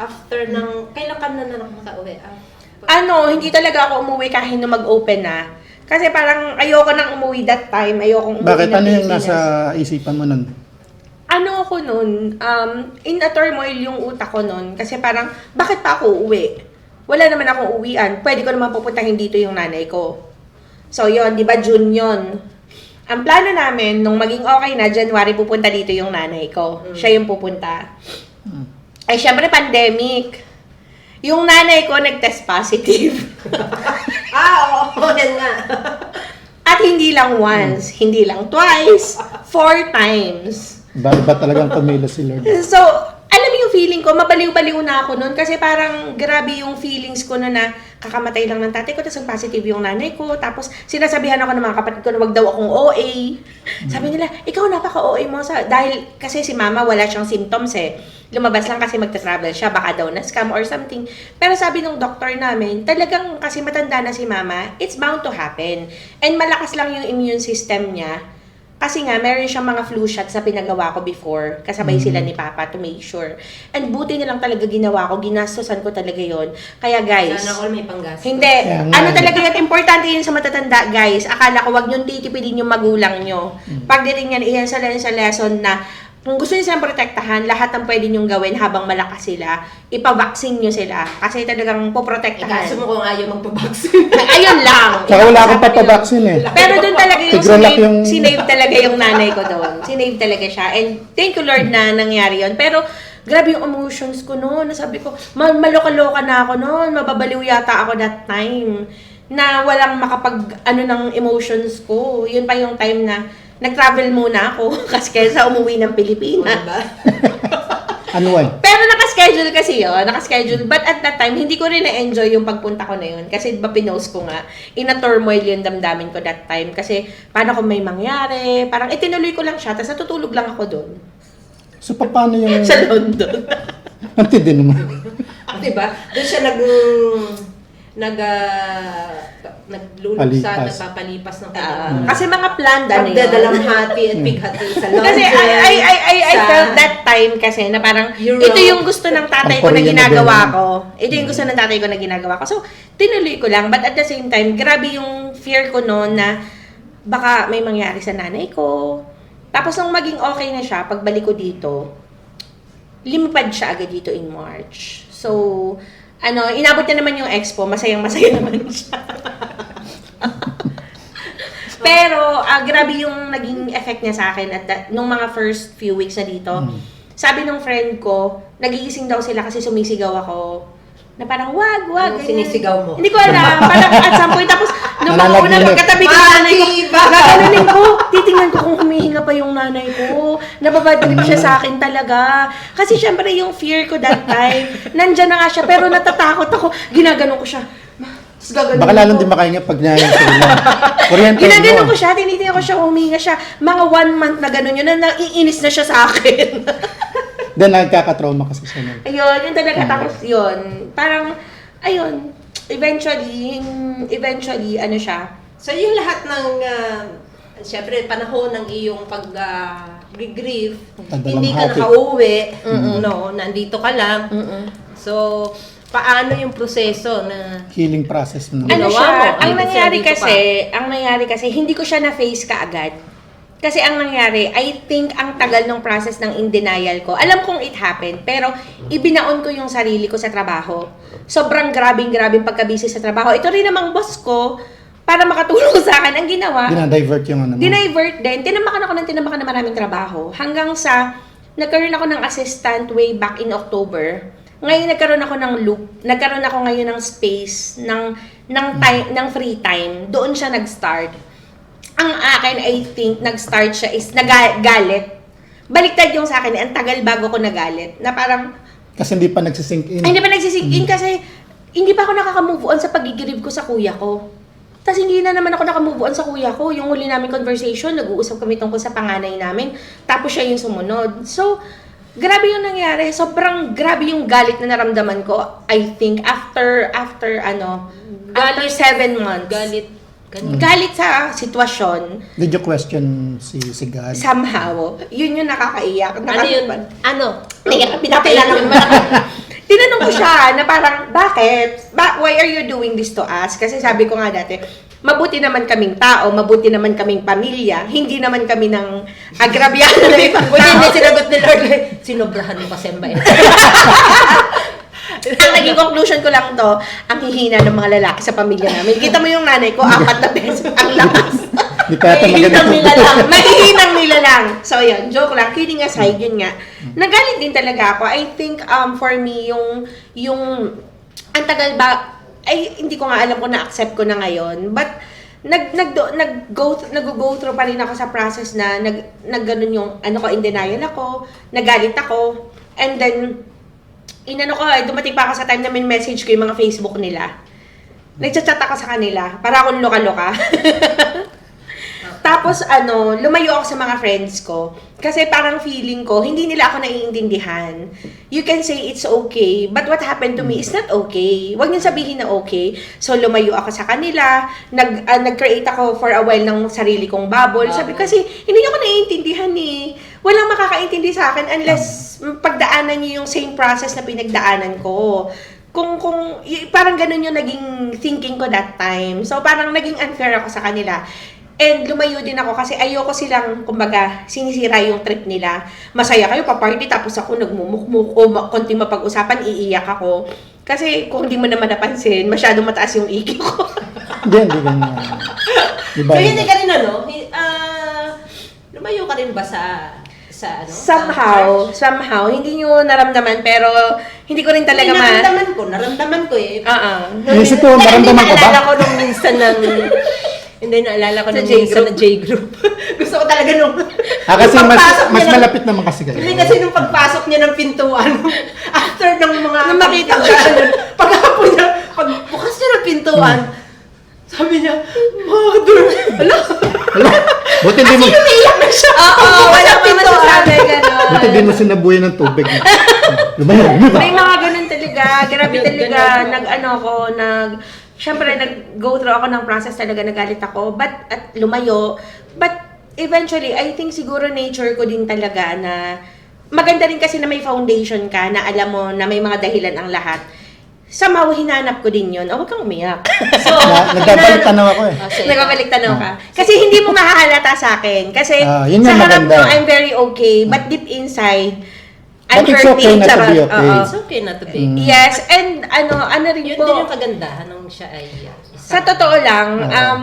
after ng, kailan ka na nakauwi? Hindi talaga ako umuwi kahit na mag-open na. Kasi parang ayoko nang umuwi that time, ayoko umuwi Bakit ng ano yung Pilipinas. nasa isipan mo nun? Ano ako nun, in a turmoil yung utak ko nun. Kasi parang, bakit pa ako uuwi? Wala naman akong uwian. Pwede ko naman pupuntahin dito yung nanay ko. So, yon, di ba, June yon. Ang plano namin, nung maging okay na, January, pupunta dito yung nanay ko. Siya yung pupunta. Ay, syempre, pandemic. Yung nanay ko, nag-test positive. Oo, yan nga. At hindi lang once, hindi lang twice, 4 times. Ba talagang kumilos si Lord? So, alam mo yung feeling ko, mabaliw-baliw na ako nun kasi parang grabe yung feelings ko na kakamatay lang ng tatay ko, tapos positive yung nanay ko, tapos sinasabihan ako ng mga kapatid ko na wag daw akong OA. Sabi nila, ikaw napaka-OA mo dahil kasi si mama wala siyang symptoms eh. Lumabas lang kasi magta-travel siya, baka daw na-scam or something. Pero sabi ng doktor namin, talagang kasi matanda na si mama, it's bound to happen. And malakas lang yung immune system niya. Kasi nga, meron siyang mga flu shots na pinagawa ko before. Kasabay sila ni Papa to make sure. And buti na lang talaga ginawa ko. Ginastosan ko talaga yon. Kaya guys, Sana all may panggastos. hindi. Kaya nga, Ano eh. talaga yan? Importante yun sa matatanda, guys. Akala ko wag niyong titipidin yung magulang nyo. Pagdating yan, iyan sa lesson na kung gusto niyo silang protektahan, lahat ng pwede niyong gawin habang malakas sila, ipavaksin niyo sila. Kasi talagang poprotektahan. Ikaso mo kung ayaw magpabaksin. Ayun lang. Saka wala akong papabaksin eh. Pero doon talaga yung Tigrolak sinave talaga yung nanay ko doon. Sinave talaga siya. And thank you Lord na nangyari yon. Pero grabe yung emotions ko noon. Nasabi ko, maloka-loka na ako noon. Mababaliw yata ako that time. Na walang makapag, ng emotions ko. Yun pa yung time na nag-travel muna ako kasi kaysa umuwi ng Pilipinas. Diba? Anuan? Pero naka-schedule kasi yun, naka-schedule. But at that time, hindi ko rin na-enjoy yung pagpunta ko na yun. Kasi diba pinost ko nga, in a turmoil yung damdamin ko that time. Kasi paano kung may mangyari, parang itinuloy ko lang siya, tapos natutulog lang ako doon. So, paano yung... Sa London. Ang tindi naman. Diba? Doon siya naglulusa, Palipas. napapalipas ng kanyang Kasi mga planned ano yun. pagdadalang hati at bighati sa London. Kasi I sa- felt that time kasi na parang Europe. ito yung gusto ng tatay ko na Ang Korean ginagawa na ko. Ito yung gusto ng tatay ko na ginagawa ko. So, tinuloy ko lang. But at the same time, grabe yung fear ko noon na baka may mangyari sa nanay ko. Tapos nung maging okay na siya, pagbalik ko dito, lumipad siya agad dito in March. So, inabot na naman yung expo, masayang-masaya naman siya. Pero, grabe yung naging effect niya sa akin at nung mga first few weeks na dito. Sabi ng friend ko, nagigising daw sila kasi sumisigaw ako. Na parang, wag. Anong ganyan. sinisigaw mo? Hindi ko alam. Parang at some point, tapos Nung mga una, Nananaginip. pagkatabi ko ng nanay ko, Mati ba? gaganunin ko, titingnan ko kung humihinga pa yung nanay ko. Nababadrip siya sa akin talaga. Kasi syempre yung fear ko that time, nandyan na nga siya, pero natatakot ako. Ginaganon ko siya. Tapos gaganunin Baka lalong ko. di makahinga pag nangyayang sila. Kuryente Ginaganon mo. ko siya, tinitingnan ko siya, huminga siya. Mga 1 month na gano'n yun, na naiinis na siya sa akin. Then nagkakatrauma kasi siya nun. Ayun, yung talaga tapos yun. Parang, ayun, eventually, ano siya, So yung lahat ng, siyempre panahon ng iyong pag-grieve, hindi ka Pagdalamhati. nakauwi, no, nandito ka lang. So, paano yung proseso na Healing process mo. Ano? ano Ginawa siya, mo? ang Ay, nangyari dito ka. ang nangyari kasi, hindi ko siya na-face kaagad. Kasi ang nangyari, I think ang tagal ng process ng in denial ko. Alam kong it happened, pero ibinaon ko yung sarili ko sa trabaho. Sobrang grabing pagka-busy sa trabaho. Ito rin namang boss ko, para makatulong sa akin, ang ginawa, Dinadivert yung ano mo. dinivert din. Tinamakan ng maraming trabaho. Hanggang sa, nagkaroon ako ng assistant way back in October. Ngayon nagkaroon ako ng loop. Nagkaroon ako ngayon ng space, ng free time. Doon siya nag-start. Ang akin, I think, nag-start siya is nagalit. Baliktad yung sa akin, ang tagal bago ko nagalit. Na parang, Kasi hindi pa nagsisink in. ay, hindi pa nagsisink in kasi hindi pa ako nakaka-move on sa pagigirib ko sa kuya ko. Tapos hindi na naman ako nakamove on sa kuya ko. Yung huli namin conversation, nag-uusap kami tungkol sa panganay namin. Tapos siya yung sumunod. So, grabe yung nangyari. Sobrang grabe yung galit na naramdaman ko. I think after 7 months. Galit sa sitwasyon. Did you question si God? Somehow, yun yung nakakaiyak. ano yun? Ano? Pinapailan Tinanong ko siya na parang, bakit? Why are you doing this to us? Kasi sabi ko nga dati, mabuti naman kaming tao, mabuti naman kaming pamilya, hindi naman kami ng agrabyado na ibang Buti tao. na sinagot ni Lord, sinobrahan mo kasi ba Ang naging conclusion ko lang to, ang hihina ng mga lalaki sa pamilya namin. Kita mo yung nanay ko, 4 na beses, ang lakas. Di pa yata Mahihinang maganda. nila lang. Mahihinang nila lang. So, yun. Joke lang. Kidding aside, yun nga. Nagalit din talaga ako. I think, for me, ang tagal ba, ay, hindi ko nga alam kung na-accept ko na ngayon. But, nag-go through pa rin ako sa process na, ganun yung, in denial ako, nagalit ako, and then, dumating pa ako sa time na may message ko yung mga Facebook nila. Nagchat-chat ako sa kanila, para akong loka-loka. Tapos lumayo ako sa mga friends ko. Kasi parang feeling ko, hindi nila ako naiintindihan. You can say it's okay, but what happened to me is not okay. Huwag niyo sabihin na okay. So lumayo ako sa kanila, nag-create ako for a while ng sarili kong bubble. Sabi kasi, hindi niyo ako naiintindihan eh. Walang makakaintindi sa akin unless pagdaanan niyo yung same process na pinagdaanan ko. Kung parang ganun yung naging thinking ko that time. So parang naging unfair ako sa kanila. And lumayo din ako kasi ayoko silang, kumbaga, sinisira yung trip nila. Masaya kayo, paparty, tapos ako nagmumukmuk o konting mapag-usapan, iiyak ako. Kasi kung hindi mo naman napansin, masyadong mataas yung EQ ko. Hindi ganyan. Diba? So, hindi ka rin lumayo ka rin ba sa Somehow, hindi nyo naramdaman, pero hindi ko rin talaga naramdaman ko eh. Yes, ito, naramdaman ko ba? Naalala ko nung minsan ng, hindi, naalala ko nung minsan ng J-group. Gusto ko talaga nung, Kasi nung mas pagpasok niya ng- malapit naman kasi kayo. Hindi kasi nung pagpasok niya ng pintuan, after ng mga Nung makita ko siya, paghapon niya, pagbukas niya ng pintuan, sabi niya, Mother, Buti hindi mo, umiiyak na siya. Wala pa masasabi gano'n. buti hindi mo sinabuyan ng tubig. Lumayo. May mga ganun talaga. Grabe talaga. Siyempre, nag-go through ako ng process talaga, nagalit ako. At lumayo. But, eventually, I think siguro nature ko din talaga na maganda rin kasi na may foundation ka, na alam mo na may mga dahilan ang lahat. Somehow, hinanap ko din yun. Huwag kang umiyak. So, Nagbabalik tanaw ako eh. Nagbabalik tanaw ka. Kasi hindi mo mahahalata sa akin. Kasi yun sa yung harap maganda. mo, I'm very okay. But deep inside, I'm But it's okay hurting. not to Charot. be okay. Oo. It's okay not to be. Yes, and ano rin Yun po, din yung kagandahan nung siya ay sa totoo lang, Oo.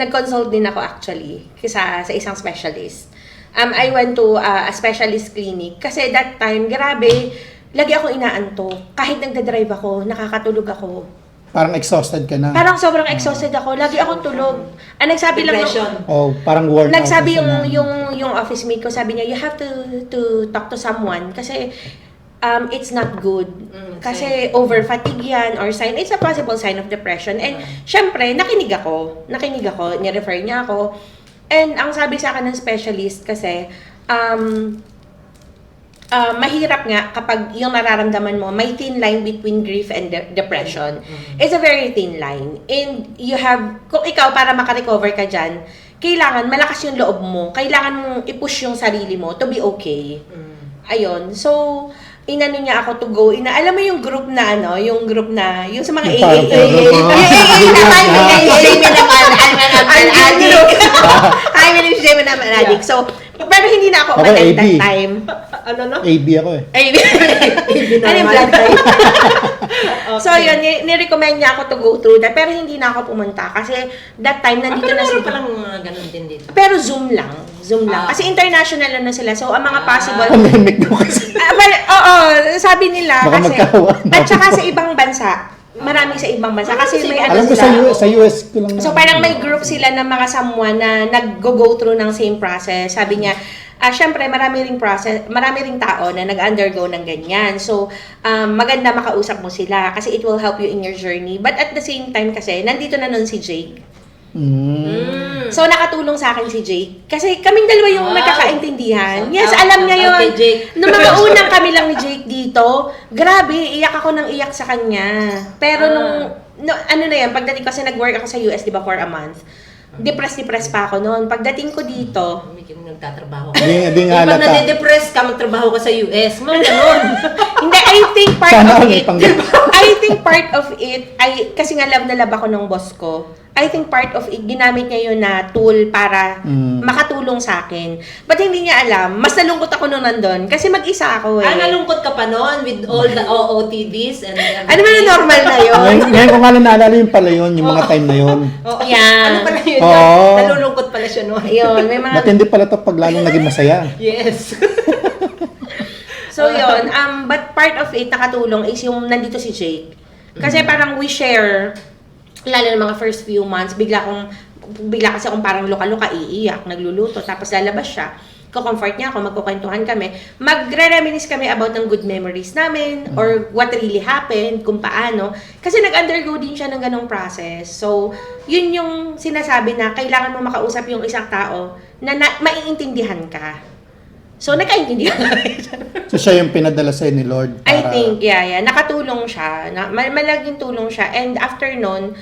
nag-consult din ako actually sa isang specialist. I went to a specialist clinic kasi that time, grabe, lagi ako inaantok. Kahit nagdadrive ako, nakakatulog ako. Parang exhausted ka na. Parang sobrang exhausted ako. Lagi akong tulog. Nagsabi lang Depression. Oh, parang worn out. nagsabi ka na. yung office mate ko, sabi niya, you have to talk to someone kasi it's not good. Kasi over fatigue yan or sign, it's a possible sign of depression. And syempre, nakinig ako, ni-refer niya ako. And ang sabi sa akin ng specialist kasi, mahirap nga kapag yung nararamdaman mo, may thin line between grief and depression. It's a very thin line. And you have, kung ikaw para makarecover ka dyan, kailangan malakas yung loob mo. Kailangan mong i-push yung sarili mo to be okay. Ayun. So, inano niya ako to go. Alam mo yung group na yung group na, yung sa mga Yung parang AA naman, Jamie naman, I'm an addict. I believe Jamie naman an addict. So, pero hindi na ako Okay, umatend AB. that time. Ano no? AB ako eh. AB. Ano yung blood type? So, yun, ni-recommend niya ako to go through that. Pero hindi na ako pumunta. Kasi that time, nandito Pero na meron sila. palang mga ganun din dito. Pero Zoom lang. Kasi international na sila. So, ang mga possible... Pandemic daw kasi. Oo, sabi nila. Baka kasi, magkawa. at saka sa ibang bansa. Marami sa ibang bansa. Kasi may ano Alam ko sila. sa US ko lang. So, parang may group sila ng mga someone na nag-go through ng same process. Sabi niya, syempre, marami ring tao na nag-undergo ng ganyan. So, maganda makausap mo sila kasi it will help you in your journey. But at the same time kasi, nandito na nun si Jake. So, nakatulong sa akin si Jake. Kasi kaming dalawa yung Wow. nagkakaintindihan. Shout Yes, out, alam niya shout yun. out kay Jake. Nung mga unang kami lang ni Jake dito, grabe, iyak ako ng iyak sa kanya. Pero ano na yan, pagdating kasi nag-work ako sa US, di ba, for a month. Depressed pa ako noon. Pagdating ko dito, May nagtatrabaho ka. Di nga Pag halata. nade-depress ka, magtrabaho ka sa US. Mga ganun. hindi, I think part Sana of all may it, panggap. I think part of it, kasi nga love na love ako ng boss ko, I think part of it, ginamit niya yun na tool para makatulong sa akin. But hindi niya alam, mas nalungkot ako nung nandun, kasi mag-isa ako eh. Nalungkot ka pa noon with all the OOTDs and everything. Ano ba na normal na yun? Ngayon ko nga lang naalala yung pala yun, yung mga time na yun. Oo. Yeah. Ano pala yun? Oo. Nalulungkot pala siya noon. Ayun, may mga... Ba't hindi pala ito pag lalong naging masaya? Yes. So yun, but part of it nakatulong is yung nandito si Jake. Kasi parang we share, lalo ng mga first few months, bigla kasi akong parang luka-luka, iiyak, nagluluto, tapos lalabas siya. Ko-comfort niya ako, magkukwentuhan kami. Magre-reminisce kami about ng good memories namin or what really happened, kung paano. Kasi nag-undergo din siya ng ganong process. So, yun yung sinasabi na kailangan mo makausap yung isang tao na maiintindihan ka. So, nagkaintindihan kami. So siya yung pinadala sa'yo ni Lord. I think, yeah. Nakatulong siya. Malaking tulong siya. And after nun,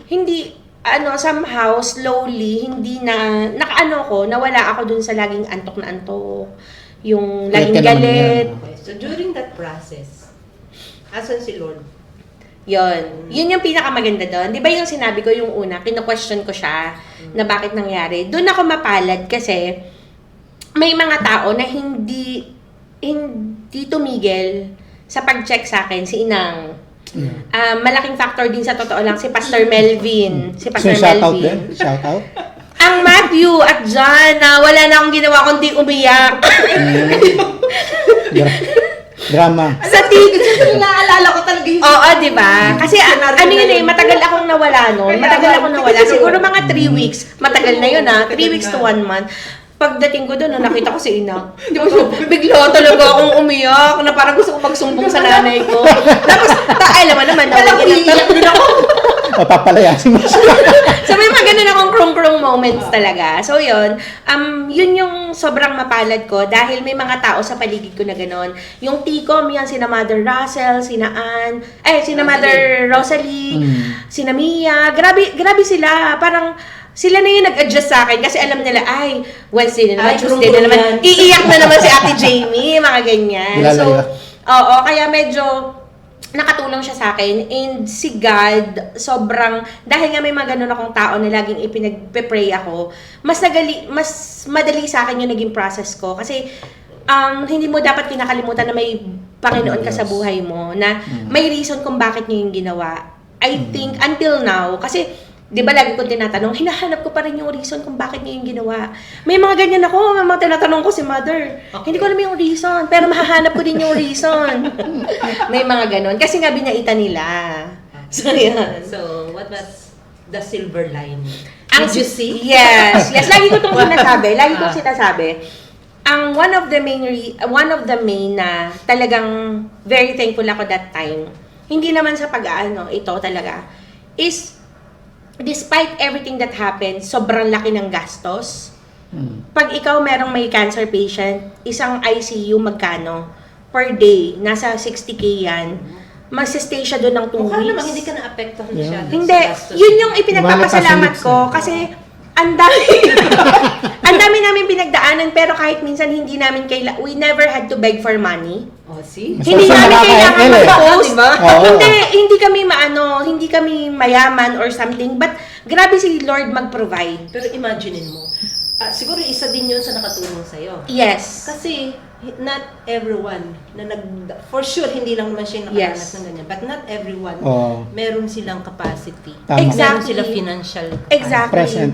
hindi, somehow, slowly, hindi na, nawala ako dun sa laging antok na antok. Yung Galit laging ka naman galit. Okay, so during that process, asan si Lord? Yun yung pinakamaganda doon. Di ba yung sinabi ko yung una, kino-question ko siya na bakit nangyari. Doon ako mapalad kasi may mga tao na hindi tumigil sa pag-check sa akin, si Inang. Malaking factor din sa totoo lang si Pastor Melvin. Si So Pastor shoutout Melvin. din? Shoutout? Ang Matthew at John na wala na akong ginawa kundi umiyak. Drama. Sa tig. Naalala ko talaga yung... Oo, di ba? Kasi ano yun eh, matagal akong nawala noon. Siguro mga 3 weeks. Matagal na yun 3 weeks to 1 month. Pagdating ko doon, nakita ko si Ina. Di ba, bigla talaga akong umiyak na parang gusto ko magsumbong sa nanay ko. Tapos, alam mo naman, iyak din ako. Papalayasin mo siya. So, may mga ganun akong krong-krong moments talaga. So, yun yung sobrang mapalad ko dahil may mga tao sa paligid ko na ganun. Yung Ticom, yan, sina Mother Russell, sina Ann, sina Mother Rosalie, sina Mia. Grabe sila. Parang, sila na yung nag-adjust sa akin kasi alam nila, Wednesday na naman, Tuesday na naman, iiyak na naman si Ate Jamie, mga ganyan. So, oo, kaya medyo nakatulong siya sa akin. And si God, sobrang, dahil nga may mga ganun akong tao na laging ipinagpe-pray ako, mas madali sa akin yung naging process ko. Kasi, hindi mo dapat kinakalimutan na may Panginoon ka sa buhay mo, na may reason kung bakit niya yung ginawa. I think, until now, kasi, di ba lagi kong tinatanong, hinahanap ko pa rin yung reason kung bakit niya yung ginawa. May mga ganyan ako, may mga tinatanong ko si Mother. Okay. Hindi ko alam yung reason, pero mahahanap ko din yung reason. May mga ganon. Kasi nga binaita nila. So, yan. So, what was the silver lining? Ang Did you see? Yes. Lagi ko itong sinasabi. Ang one of the main na talagang very thankful ako that time, hindi naman sa ito talaga, is despite everything that happened, sobrang laki ng gastos. Pag ikaw merong may cancer patient, isang ICU magkano? Per day, nasa 60K yan. Mag-stay siya doon ng 2 Mukha weeks. naman, hindi ka na-apektuhan siya. Hindi, yun yung ipinagpapasalamat ko kasi ang dami ang dami namin pinagdaanan pero kahit minsan hindi namin we never had to beg for money. Oh, see? Mas Hindi sa namin kailangan nakaka-ML eh. mag-post. Diba? Oo. Hindi kami mayaman or something, but grabe si Lord mag-provide. Pero imaginein mo, siguro isa din yun sa nakatulong sa'yo. Yes. Kasi not everyone for sure hindi lang naman siya nakaranas Yes. ng ganyan, but not everyone Oo. meron silang capacity. Tama. Meron Exactly. sila financial. Exactly. Present.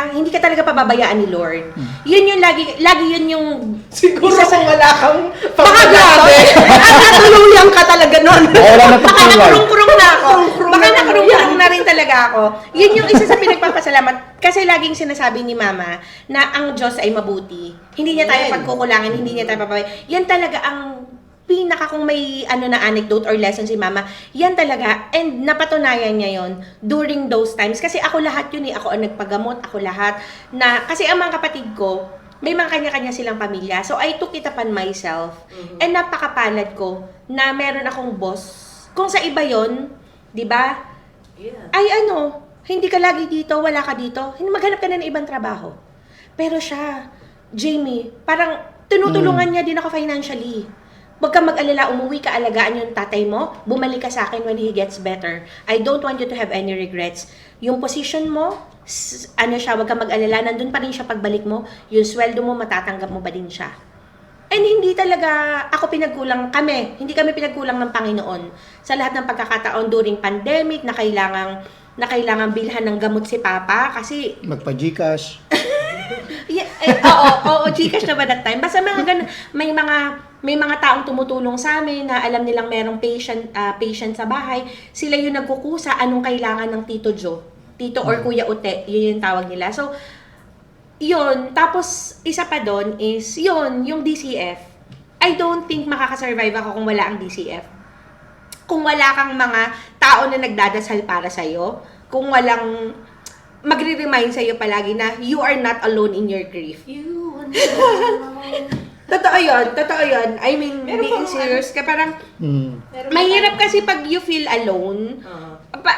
Hindi ka talaga pababayaan ni Lord. Yun yung lagi yun yung Siguro isa sa- kung wala kang baka grabe. Natulungan ka talaga nun. Wala na Baka tutulog. nakurung-kurung na ako. Kurung-kurung Baka na ako. nakurung-kurung na rin talaga ako. Yun yung isa sa pinagpapasalamat. Kasi laging sinasabi ni Mama na ang Diyos ay mabuti. Hindi niya tayo Amen. pagkukulangan, hindi niya tayo papabayaan. Yan talaga ang pinaka kung may na anecdote or lesson si Mama, yan talaga. And napatunayan niya yon during those times. Kasi ako lahat yun Ako ang nagpagamot, ako lahat. Kasi ang mga kapatid ko, may mga kanya-kanya silang pamilya. So, I took it upon myself. And napakapalad ko na meron akong boss. Kung sa iba yon, di ba? Yeah. Ay hindi ka lagi dito, wala ka dito. Maghanap ka na ng ibang trabaho. Pero siya, Jamie, parang tinutulungan niya din ako financially. Huwag kang mag-alala, umuwi ka, alagaan yung tatay mo, bumalik ka sa akin when he gets better. I don't want you to have any regrets. Yung position mo, huwag kang mag-alala, nandun pa rin siya pagbalik mo, yung sweldo mo, matatanggap mo ba din siya? And hindi talaga hindi kami pinagkulang ng Panginoon sa lahat ng pagkakataon during pandemic na kailangang bilhan ng gamot si Papa kasi Magpa-Gcash. Oo, Gcash na ba that time? Basta mga ganun, may mga taong tumutulong sa amin na alam nilang merong patient sa bahay. Sila yung nagkukusa anong kailangan ng Tito Joe. Tito or Kuya Ute, yun yung tawag nila. So, yun. Tapos, isa pa doon is, yung DCF. I don't think makakasurvive ako kung wala ang DCF. Kung wala kang mga tao na nagdadasal para sa'yo, kung walang magre-remind sa'yo palagi na you are not alone in your grief. Totoo yun. I mean, being serious ka, parang mahirap kasi pag you feel alone,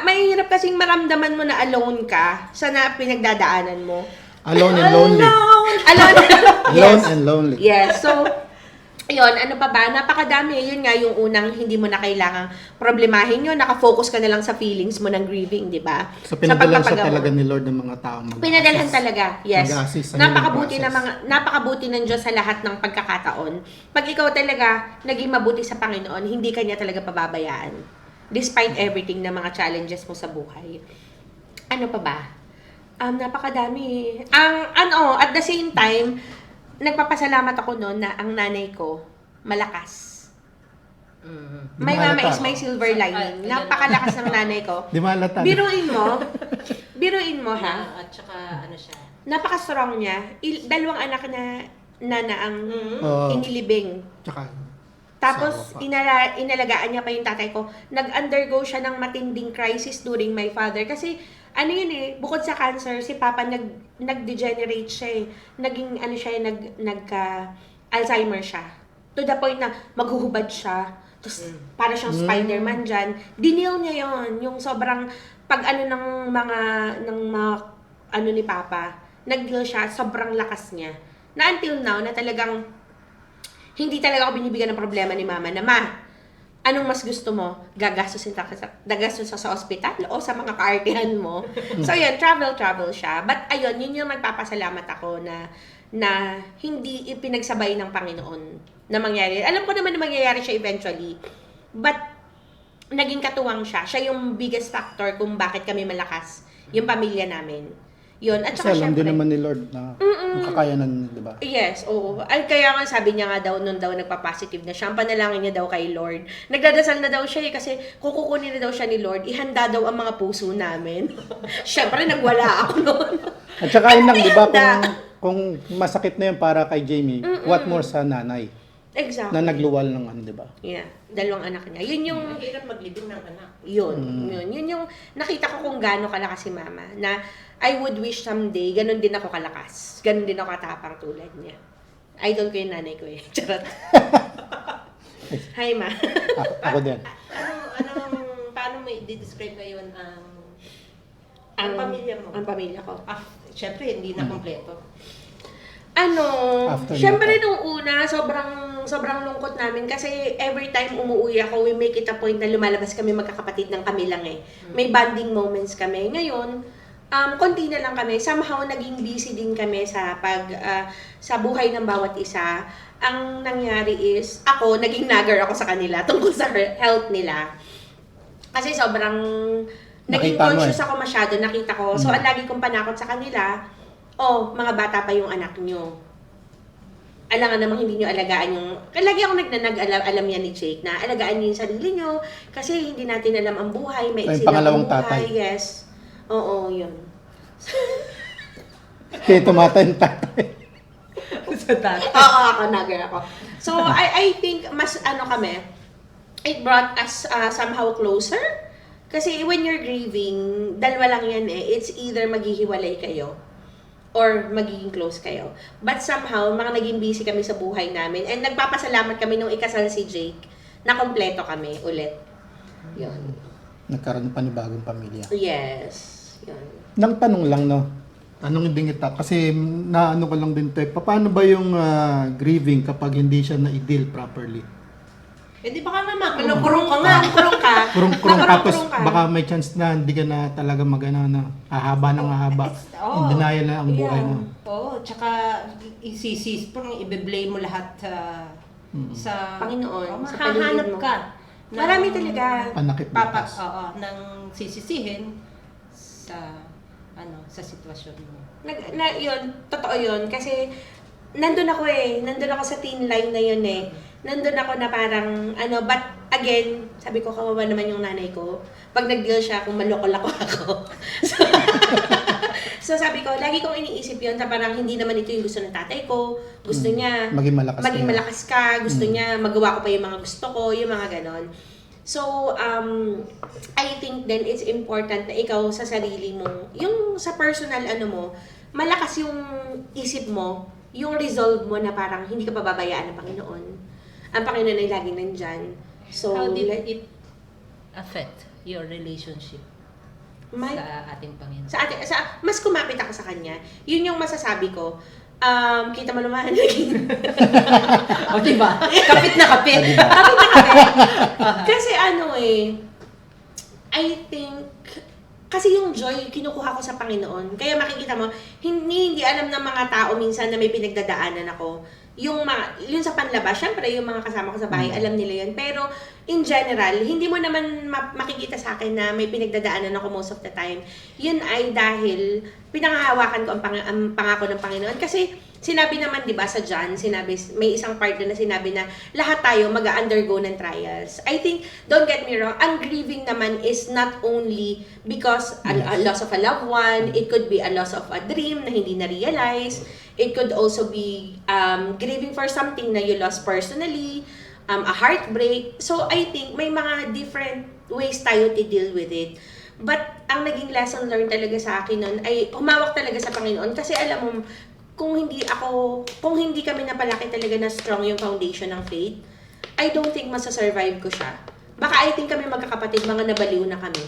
mahirap kasing maramdaman mo na alone ka sa na pinagdadaanan mo. Alone and lonely. Alone. Alone and lonely. Yes. So, yun, ano pa ba? Napakadami. Yun nga yung unang hindi mo na kailangang problemahin yun. Nakafocus ka na lang sa feelings mo ng grieving, di ba? So, pinadala siya pagpapagamot. talaga ni Lord ng mga taong mag-assist. Pinadalhan talaga, yes. Mag-assist sa healing Napakabuti ng Diyos sa lahat ng pagkakataon. Pag ikaw talaga naging mabuti sa Panginoon, hindi ka niya talaga pababayaan. Despite everything na mga challenges mo sa buhay. Ano pa ba? Napakadami. At the same time, nagpapasalamat ako noon na ang nanay ko malakas. My Di mama malata. is my silver lining. Napakalakas ng nanay ko. Di malata. Biruin mo ha. At saka, ano siya? Napaka-strong niya. Dalawang anak na ang Oo. inilibing. Tsaka, Tapos, asawa pa. inalagaan niya pa yung tatay ko. Nag-undergo siya ng matinding crisis during my father. Kasi, bukod sa cancer, si Papa nag-degenerate siya eh. Alzheimer siya. To the point na maghuhubad siya. Tapos, para siyang Spider-Man dyan. Dinil niya yon yung sobrang ng mga ni Papa. Nag-deal siya, sobrang lakas niya. Na until now, na talagang hindi talaga ako binibigyan ng problema ni Mama na, anong mas gusto mo? Gagastusin sa ospital o sa mga kaartihan mo? So, yun, travel siya. But, ayun, yun yung magpapasalamat ako na hindi ipinagsabay ng Panginoon na mangyari. Alam ko naman na mangyayari siya eventually. But, naging katuwang siya. Siya yung biggest factor kung bakit kami malakas. Yung pamilya namin. Yun. At Kasi saka alam din syempre, naman ni Lord na ang kakayanan niya, di ba? yes, oo. Ay, kaya nga sabi niya nga daw, nun daw nagpa-positive na siya, ang panalangin niya daw kay Lord. Nagdadasal na daw siya kasi kung kukunin na daw siya ni Lord, ihanda daw ang mga puso namin. Syempre, nagwala ako noon. At saka yun lang, di ba, Ihanda. kung masakit na yun para kay Jamie, what more sa nanay Exactly. na nagluwal ng ano, di ba? Yeah, dalawang anak niya. Yun yung Mahirap maglibing ng anak. Yun yung nakita ko kung gaano kalakas si mama. Na I would wish someday, ganun din ako kalakas. Ganun din ako katapang tulad niya. Idol ko yung nanay ko eh. Charot. Hi, ma. Ako din. Paano mo i-describe ngayon ang pamilya mo? Ang pamilya ko. Syempre, hindi na kompleto. After Syempre nito. nung una, sobrang lungkot namin kasi every time umuwi ako, we make it a point na lumalabas kami magkakapatid ng kami lang eh. May bonding moments kami. Ngayon, konti na lang kami. Somehow, naging busy din kami sa sa buhay ng bawat isa. Ang nangyari is, naging nagger ako sa kanila tungkol sa health nila. Kasi sobrang naging Nakita mo conscious ako masyado, nakita ko. So, ang lagi kong panakot sa kanila, mga bata pa yung anak nyo. Alangan namang hindi nyo alagaan yung... Lagi ako alam yan ni Jake na alagaan nyo yung sarili nyo kasi hindi natin alam ang buhay. May Yung pangalawang tatay. Yes. Oo, yun. Kaya tumatay yung tatay. Sa dati. Oo, ako, nagger ako. So, I think mas kami, it brought us somehow closer. Kasi when you're grieving, dalawa lang yan eh. It's either maghihiwalay kayo or magiging close kayo. But somehow, naging busy kami sa buhay namin. And nagpapasalamat kami nung ikasal si Jake na kompleto kami ulit. Yun. Nagkaroon pa ni bagong pamilya. Yes. Yun. Nang tanong lang, no? Tanong din kita, kasi naano ko lang din, Tek, paano ba yung grieving kapag hindi siya na-deal properly? Hindi baka naman, kurong ka nga. Kurong ka. Kurong tapos Nakurong ka. baka may chance na hindi ka na talaga magana na hahaba ng hahaba. Oo. In denial na ang buhay mo. Oo, tsaka i-blame mo lahat sa Panginoon, sa mahahanap paligid mo. ka. Marami talaga. Panakit bukas. Nang sisisihin sa sitwasyon mo. Yun, totoo yun. Kasi, nandun ako sa thin line na yun eh. Nandun ako na parang, but again, sabi ko, kawawa naman yung nanay ko. Pag nag-deal siya, kung maloko-lako ako. So, sabi ko, lagi kong iniisip yun na parang hindi naman ito yung gusto ng tatay ko. Gusto niya, Maging malakas maging ka. malakas ka. Gusto niya, magawa ko pa yung mga gusto ko, yung mga ganon. So, I think then it's important na ikaw sa sarili mo, yung sa personal mo, malakas yung isip mo, yung resolve mo na parang hindi ka pababayaan ng Panginoon. Ang Panginoon ay laging nandyan. So, How did it affect your relationship my- sa ating Panginoon? mas kumapit ako sa Kanya. Yun yung masasabi ko. Kita mo naman. O, diba? Kapit na kapit. Kapit na kapit. Kasi I think, kasi yung joy, kinukuha ko sa Panginoon. Kaya makikita mo, hindi alam ng mga tao minsan na may pinagdadaanan ako. Yun sa panlabas, syempre yung mga kasama ko sa bahay, alam nila yun. Pero in general, hindi mo naman makikita sa akin na may pinagdadaanan ako most of the time. Yun ay dahil pinangahawakan ko ang pangako ng Panginoon. Kasi sinabi naman, di ba, sa John, may isang part na sinabi na lahat tayo mag-undergo ng trials. I think, don't get me wrong, ang grieving naman is not only because a loss of a loved one, it could be a loss of a dream na hindi na-realize, it could also be grieving for something na you lost personally, a heartbreak. So, I think may mga different ways tayo to deal with it. But, ang naging lesson learned talaga sa akin nun ay humawak talaga sa Panginoon. Kasi alam mo, kung hindi kami napalaki talaga na strong yung foundation ng faith, I don't think masasurvive ko siya. Baka I think kami magkakapatid, mga nabaliw na kami.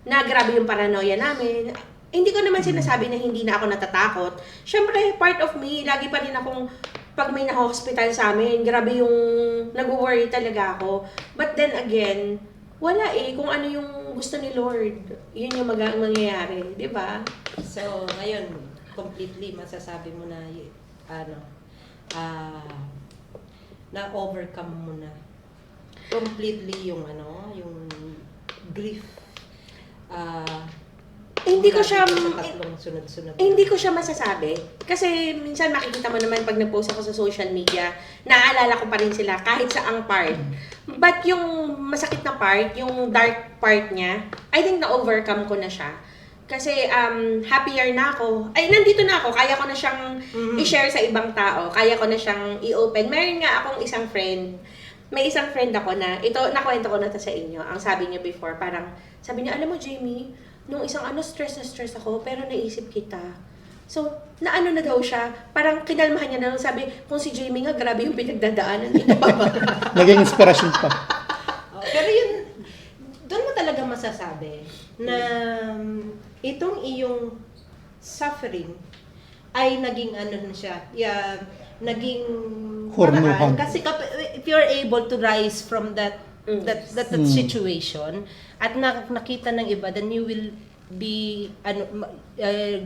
Na grabe yung paranoia namin. Hindi ko naman sinasabi na hindi na ako natatakot. Siyempre, part of me, lagi pa rin akong, pag may naka-hospital sa amin, grabe yung nag-worry talaga ako. But then again, wala kung ano yung gusto ni Lord. Yun yung mangyayari, di ba? So, ngayon, completely masasabi mo na na-overcome mo na completely yung yung grief. Hindi ko siya Tatlong sunod-sunod. hindi ko siya masasabi. Kasi minsan makikita mo naman pag nag-post ako sa social media, naaalala ko pa rin sila kahit sa ang part. But yung masakit na part, yung dark part niya, I think na-overcome ko na siya. Kasi happier na ako. Ay, nandito na ako. Kaya ko na siyang i-share sa ibang tao. Kaya ko na siyang i-open. Meron nga akong isang friend. May isang friend ako na, ito, nakwento ko na to sa inyo. Ang sabi niya before, parang, sabi niya, alam mo, Jamie, nung isang stress na stress ako, pero naisip kita. So, naano na daw siya, parang kinalmahan niya na lang, sabi, kung si Jamie nga, grabe yung pinagdadaanan, ito pa ba? Naging inspirasyon pa. Pero yun, doon mo talaga masasabi na itong iyong suffering ay naging ano na siya, naging Hurnuhan. paraan. Kasi if you're able to rise from that situation at nakita ng iba, then you will be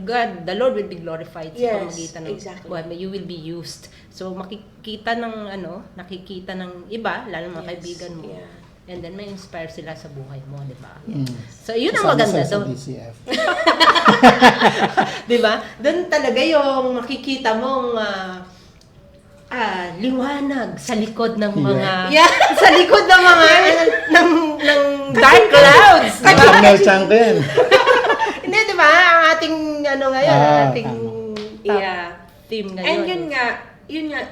God, the Lord will be glorified sa Yes, pamamagitan ng exactly. buhay mo. You will be used. So nakikita ng iba, lalo ng mga Yes, kaibigan mo. yeah. And then may inspire sila sa buhay mo, di ba? Mm. So yun ang Kasama maganda sila sa doon. DCF. Di ba? Doon talaga yung makikita mong liwanag sa likod ng mga Yeah. sa likod ng mga ng dark clouds. Di ba? Eternal champion. Hindi, di ba? Ang ating ngayon, ang ating top Yeah. team ngayon. And yun nga,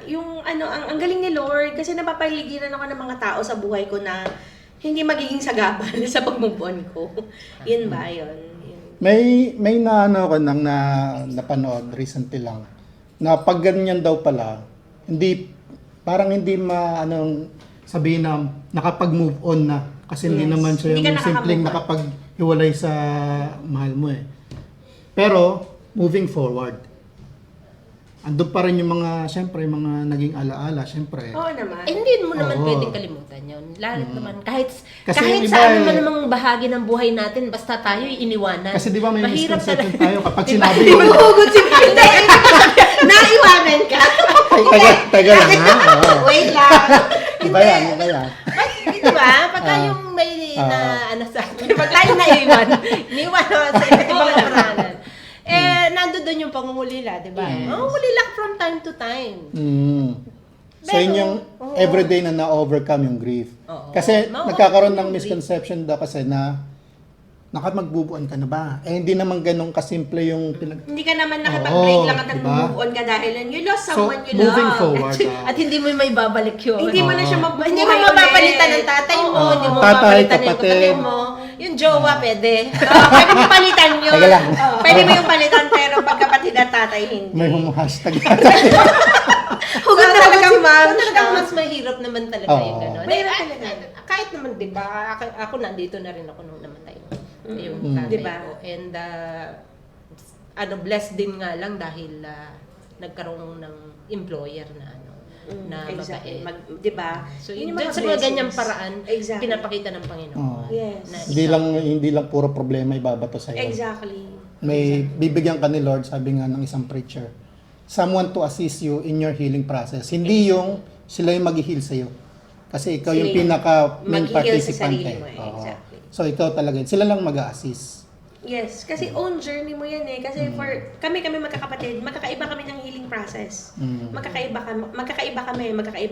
yung ang galing ni Lord, kasi napapaligiran ako ng mga tao sa buhay ko na hindi magiging sagabal sa pagmumpuan ko. Yun ba, yun? May ko nang napanood recently lang na pag ganyan daw pala, parang hindi sabihin na nakapag-move on na kasi hindi Yes. naman siya Hindi ka yung simpleng nakaka-move on. nakapaghiwalay sa mahal mo eh. Pero moving forward, andun pa rin yung syempre, mga naging alaala, syempre. Oo naman. Hindi mo naman Oo. pwedeng kalimutan yun. Lalo naman, kahit Kasi kahit yung sa iba ano eh- man namang bahagi ng buhay natin, basta tayo iniwanan. Kasi di ba may Mahirap misconception talaga. tayo kapag Diba? sinabi Di ba mo, hugot si Hindi. Naiwanan ka? taga lang ha? Oo. Wait lang. Iba yan. Di ba? Pagka yung may sa atin, pag tayo naiwan, iniwan naman sa ibang paralan. Nando doon yung pangungulila, di ba? Yes. Mangungulila from time to time. So yun yung Oo. everyday na na-overcome yung grief. Oo. Kasi Ma-overcome nagkakaroon ng yung grief. misconception daw kasi na nakamagbubuan ka na ba? Hindi naman ganun kasimple yung Hindi ka naman nakapag-break Oo, lang at diba? nag-move on ka dahil you lost So, someone you moving love. forward. At hindi mo may babalik yun. Hindi mo na siya Oo. mabubuhay Hindi mo mapapalitan ng tatay mo, Oo. hindi mo Tatay, mapapalitan ng kapatid. kapatid mo. Yung jowa, pwede. Pwede mo palitan yun. Teka lang. Pwede mo yung palitan pero pagkapatid at tatay hindi. may hashtag. Hugot na talagang ma'am Talagang siya. mas mahirap naman talaga Oo. yung gano'n. Mahirap Eh, talaga. kahit naman, di ba, ako nandito na rin ako nung namatay yung tatay Diba? ko. And, blessed din nga lang dahil nagkaroon ng employer na na Exactly. mabait. Diba? So, Yun yung dyan mga sa mga ganyang blessings. paraan, Exactly. pinapakita ng Panginoon. Oo. Yes. Na hindi lang puro problema ibabato sa iyo. Exactly. May bibigyan ka ni Lord, sabi nga ng isang preacher. Someone to assist you in your healing process. Hindi yung sila yung mag-heal sa iyo. Kasi ikaw yung Sila yung pinaka main mag-heal sa participant sarili eh. mo eh. Oo. Exactly. So ikaw talaga, sila lang mag-a-assist. Yes, kasi own journey mo yan eh. Kasi for kami magkakapatid, magkakaiba kami ng healing process. Magkakaiba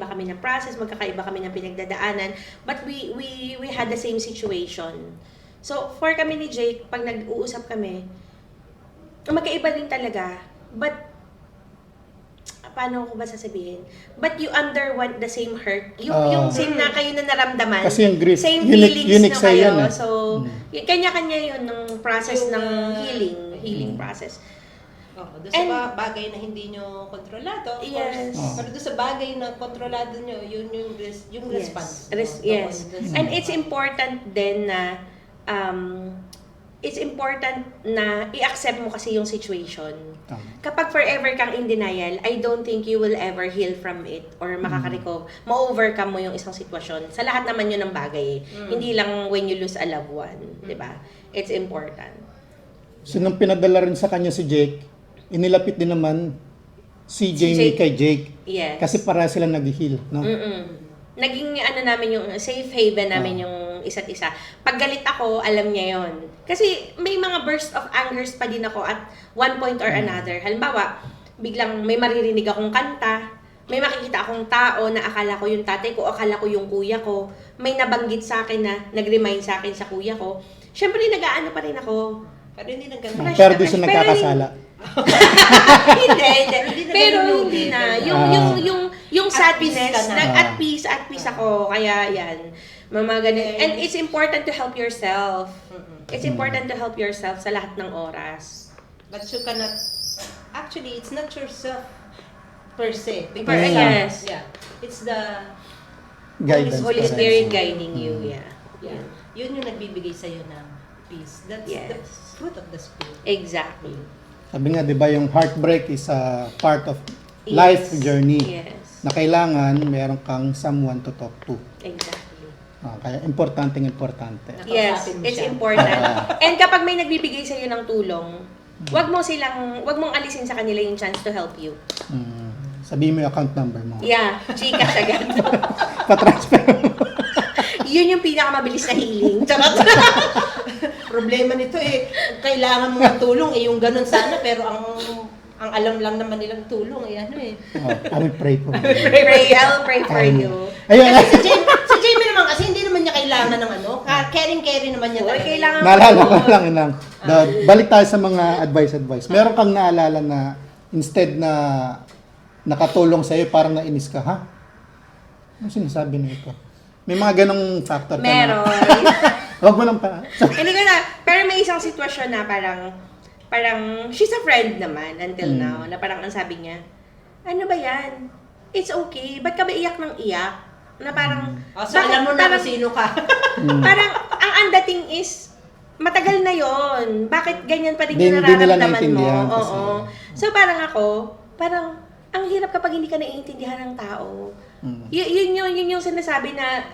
kami ng process, magkakaiba kami ng pinagdadaanan, but we had the same situation. So for kami ni Jake, pag nag-uusap kami, magkaiba din talaga. But paano ko ba sasabihin? But you underwent the same hurt. Yung same na kayo na naramdaman. Kasi yung grief, same unique feelings na sa'yo kayo. yan eh. So, kanya-kanya yun ng process Yung, ng healing process. Doon sa bagay na hindi nyo kontrolado, of Yes. course. Pero doon sa bagay na kontrolado nyo, yun yung response. Yes. Doon sa- And it's important din na i-accept mo kasi yung situation. Tama. Kapag forever kang in denial, I don't think you will ever heal from it or makaka-recover. Ma-overcome mo yung isang sitwasyon. Sa lahat naman yun ng bagay. Hindi lang when you lose a loved one. Diba? It's important. So nung pinadala rin sa kanya si Jake, inilapit din naman si Jamie Jake. kay Jake. Yes. Kasi para sila nag-heal, no? naging ano namin yung safe haven namin yung isa't isa. Pag galit ako, alam niya yon. Kasi may mga burst of angers pa din ako at one point or another. Halimbawa, biglang may maririnig akong kanta, may makikita akong tao na akala ko yung tatay ko, akala ko yung kuya ko, may nabanggit sa akin na nag-remind sa akin sa kuya ko. Siyempre, nag-aano pa rin ako. Pero hindi Pero di siya nagkakasala. Hindi. Pero hindi na. Yung At peace sadness, ka na. at peace ako. Kaya yan. Mga ganun. And it's important to help yourself. It's important to help yourself sa lahat ng oras. But you cannot, actually, it's not yourself per se. Yes. Yeah. It's the Guidance Holy pa rin. Spirit guiding you. Yeah. yeah. Yun yung nagbibigay sa'yo ng peace. That's the Yes. fruit of the Spirit. Exactly. Sabi nga, di ba, yung heartbreak is a part of life journey. Yes. Na kailangan meron kang someone to talk to. Exactly. Kaya importante. Yes, Nakausapin mo it's siya. important. And kapag may nagbibigay sa iyo ng tulong, wag mong alisin sa kanila yung chance to help you. Sabihin mo yung account number mo. Yeah, Gcash agad. Pa-transfer mo. Yun yung pinakamabilis na healing. Charot. Problema nito kailangan mo ng tulong yung ganun sana, pero ang alam lang naman nilang tulong I will pray for you. I'll pray for you. Ayun. Si Jamie naman kasi hindi naman niya kailangan ng caring naman niya Oy, talaga. kailangan Naalala ko lang inang. Balik tayo sa mga advice. Meron kang naalala na instead na nakatulong sa'yo, parang nainis ka, ha? Ano sinasabi nito? May mga ganong factor ka Meron. Huwag mo lang pa. Hindi ko na, pero may isang sitwasyon na parang she's a friend naman until now, na parang ang sabi niya, ano ba yan? It's okay. Ba't ka ba iyak ng iyak? Na parang, So alam mo na kung sino ka. parang, ang dating is, matagal na yon. Bakit ganyan pa din yung Hindi nila nararamdaman mo? naintindihan kasi. Oo. So parang ang hirap kapag hindi ka naiintindihan ng tao. Yun yung sinasabi na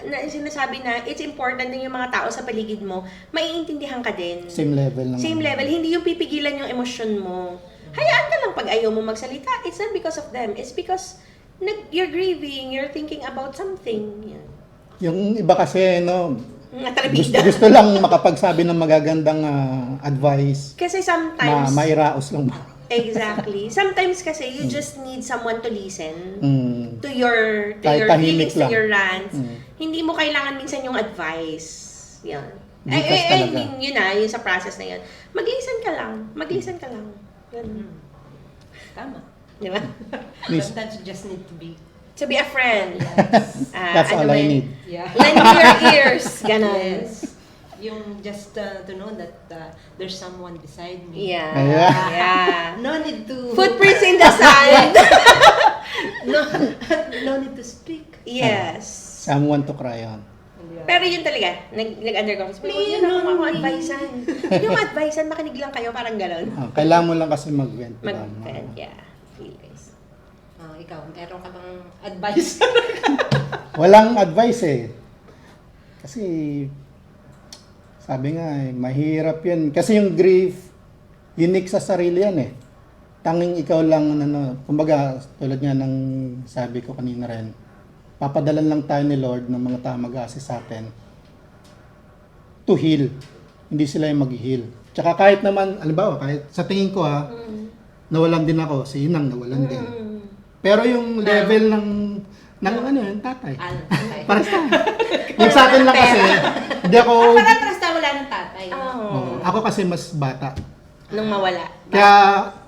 it's important din yung mga tao sa paligid mo, maiintindihan ka din. Same level lang. Same level, hindi yung pipigilan yung emosyon mo. Hayaan ka lang pag ayaw mo magsalita. It's not because of them. It's because you're grieving, you're thinking about something. Yan. Yung iba kasi, Natrabida. gusto lang makapagsabi ng magagandang advice Kasi na sometimes, mairaos lang ba? exactly. Sometimes kasi you just need someone to listen to your Kahit tahimik feelings, to lang. your rants. Hindi mo kailangan minsan yung advice. Yan. Gcash talaga. Yun sa process na yun. Mag-listen ka lang. Yun. Tama. Di ba? Please. Sometimes you just need to be. To be a friend. That's all I need. Yeah. Lend me your ears. Ganon. Yes. Yung just to know that there's someone beside me. Yeah. Ayan. Yeah. No need to. Footprints in the sand. no need to speak. Yes. Someone to cry on. Pero yun talaga, nag-undergo ko. Huwag yun lang ako advisean. Yung advisean, makinig lang kayo, parang gano'n. Kailangan mo lang kasi mag-vent. Mag-vent, yeah. Feelings. Ikaw, meron ka bang advice? Walang advice Kasi, sabi nga mahirap yan. Kasi yung grief, unique sa sarili yan Tanging ikaw lang, kumbaga, tulad nga ng sabi ko kanina rin, papadalan lang tayo ni Lord ng mga tao mag-assist sa atin to heal. Hindi sila yung mag-heal. Tsaka kahit naman, alimbawa, kahit sa tingin ko nawalan din ako, si Inang nawalan din. Pero yung level ng yung tatay. Para sa yung sa akin lang kasi, hindi ako, Para-trust na wala ng tatay. ako kasi mas bata. Nung mawala. Kaya,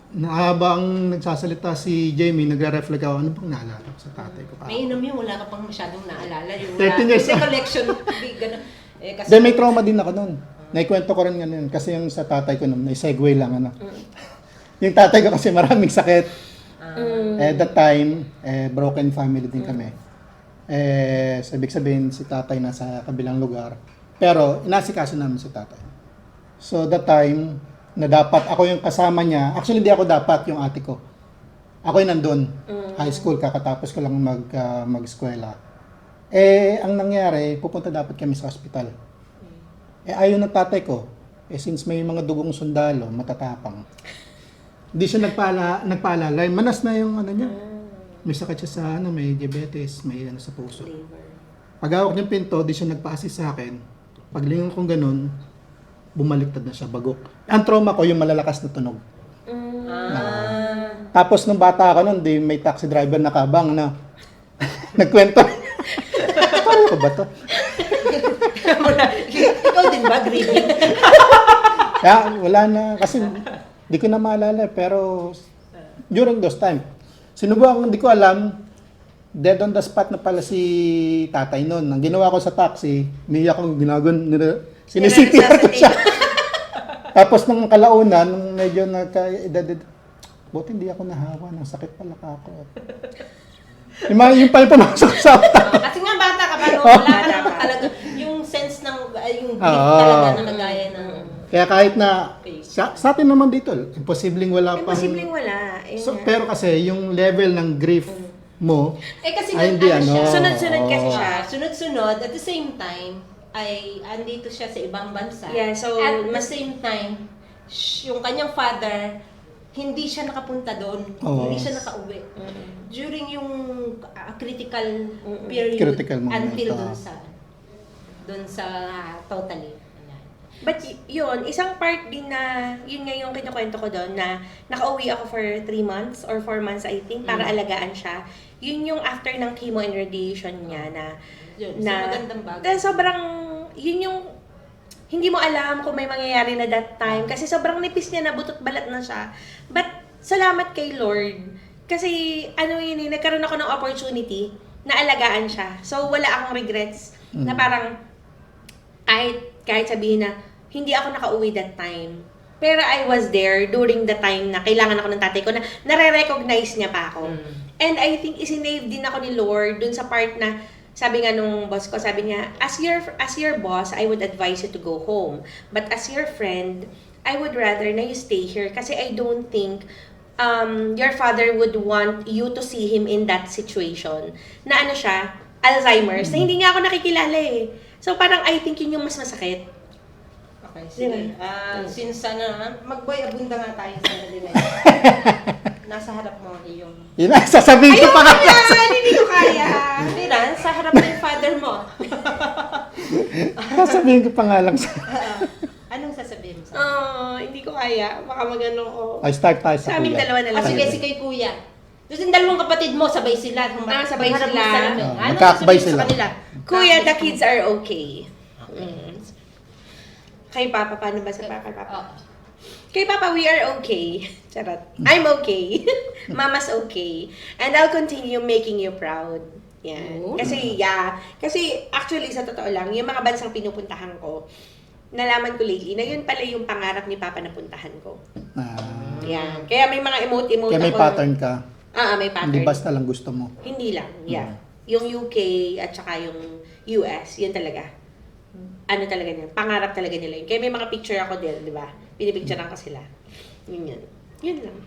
habang nagsasalita si Jamie, nagre-reflect ako, ano bang naalala ko sa tatay ko? May inom yun, wala ka pang masyadong naalala. Yung 13 years. collection. Ganun. Kasi, Then may trauma din ako nun. Naikwento ko rin nga nun. Kasi yung sa tatay ko nun, segue lang Yung tatay ko kasi maraming sakit. At that time, broken family din kami. So, ibig sabihin, si tatay nasa kabilang lugar. Pero, inasikaso namin si tatay. So, that time, na dapat ako yung kasama niya. Actually, hindi ako dapat, yung ate ko. Ako yung nandun. High school, kakatapos ko lang mag-eskwela. Ang nangyari, pupunta dapat kami sa hospital. Ayaw ng tatay ko. Since may mga dugong sundalo, matatapang. Hindi siya nagpaalala. Manas na yung niya. May sakit siya sa may diabetes, may sa puso. Pag-hawak niyang pinto, di siya nagpa-assist sa akin. Paglingon kong ganun, bumaliktad na siya, bagok. Ang trauma ko, yung malalakas na tunog. Tapos nung bata ako nun, di may taxi driver nakabang na nagkwento. Paano ko ba to? Ikaw din ba, grieving? Kaya wala na, kasi di ko na maalala, pero during those time, sinubukan, hindi ko alam, dead on the spot na pala si tatay noon. Ang ginawa ko sa taxi, umiyak ko, sinisipir ko siya. Tapos nung kalaunan, nung medyo nagka-edad, buti hindi ako nahawa, ng sakit pala ako. Yung pa yung pumasok sa utak. Kasi nga bata ka pa, no? Wala ka naman talaga yung sense ng, yung grief talaga na nagaya ng... Kaya kahit na, sa atin naman dito, imposibleng wala pang... Imposibleng wala. So, pero kasi yung level ng grief mo, kasi ay hindi siya. Sunod-sunod kasi siya. Sunod-sunod, at the same time, ay andito siya sa ibang bansa. Yeah, so at the same time, yung kanyang father, hindi siya nakapunta doon. Hindi siya nakauwi. During yung critical period Critical moment, until doon sa totally. But yun, isang part din na, yun nga yung kinukwento ko doon, na nakauwi ako for 3 months or 4 months I think, para alagaan siya. Yun yung after ng chemo and radiation niya na, Yun, magandang bagay. sobrang, yun yung, hindi mo alam kung may mangyayari na that time. Kasi sobrang nipis niya na, butot balat na siya. But, salamat kay Lord. Kasi, nagkaroon ako ng opportunity na alagaan siya. So, wala akong regrets na parang, kahit sabihin na, hindi ako nakauwi that time. Pero I was there during the time na kailangan ako ng tatay ko na nare-recognize niya pa ako. And I think isinave din ako ni Lord dun sa part na sabi nga nung boss ko, sabi niya, as your boss, I would advise you to go home. But as your friend, I would rather na you stay here kasi I don't think your father would want you to see him in that situation. Na siya, Alzheimer's, na hindi nga ako nakikilala eh. So parang I think yun yung mas masakit. Okay, sige. Since mag-boy abunda nga tayo sa nila. Nasa harap mo yung... Yun na, sasabihin ko pa nga. Hindi ko kaya. Hindi na, sa harap ng father mo. Sasabihin ko pa nga lang sa... Anong sasabihin mo sa Hindi ko kaya. Baka magano ko. Ay, start tayo sa Sa aming kuya. dalawa na lang. sige, si kay kuya. Tapos yung dalawang kapatid mo, sabay sila. Sabay Harap mo sila. salamin. Anong Magkakabay sasabihin mo sila. sa kanila? Kuya, the kids are okay. Kay Papa, paano ba sa Papa? Kay Papa, we are okay. Charot. I'm okay. Mama's okay. And I'll continue making you proud. Yan. Ooh. Kasi actually, sa totoo lang, yung mga bansang pinupuntahan ko, nalaman ko lately na yun pala yung pangarap ni Papa na puntahan ko. Yan. Kaya may mga emote-emote Kaya may ako. pattern ka. May pattern. Hindi basta lang gusto mo. Hindi lang, yeah. Yung UK at saka yung US, yun talaga. Ano talaga nila, pangarap talaga nila yun. Kaya may mga picture ako din, di ba? Pinipicturean ko sila. Yun. Yun lang.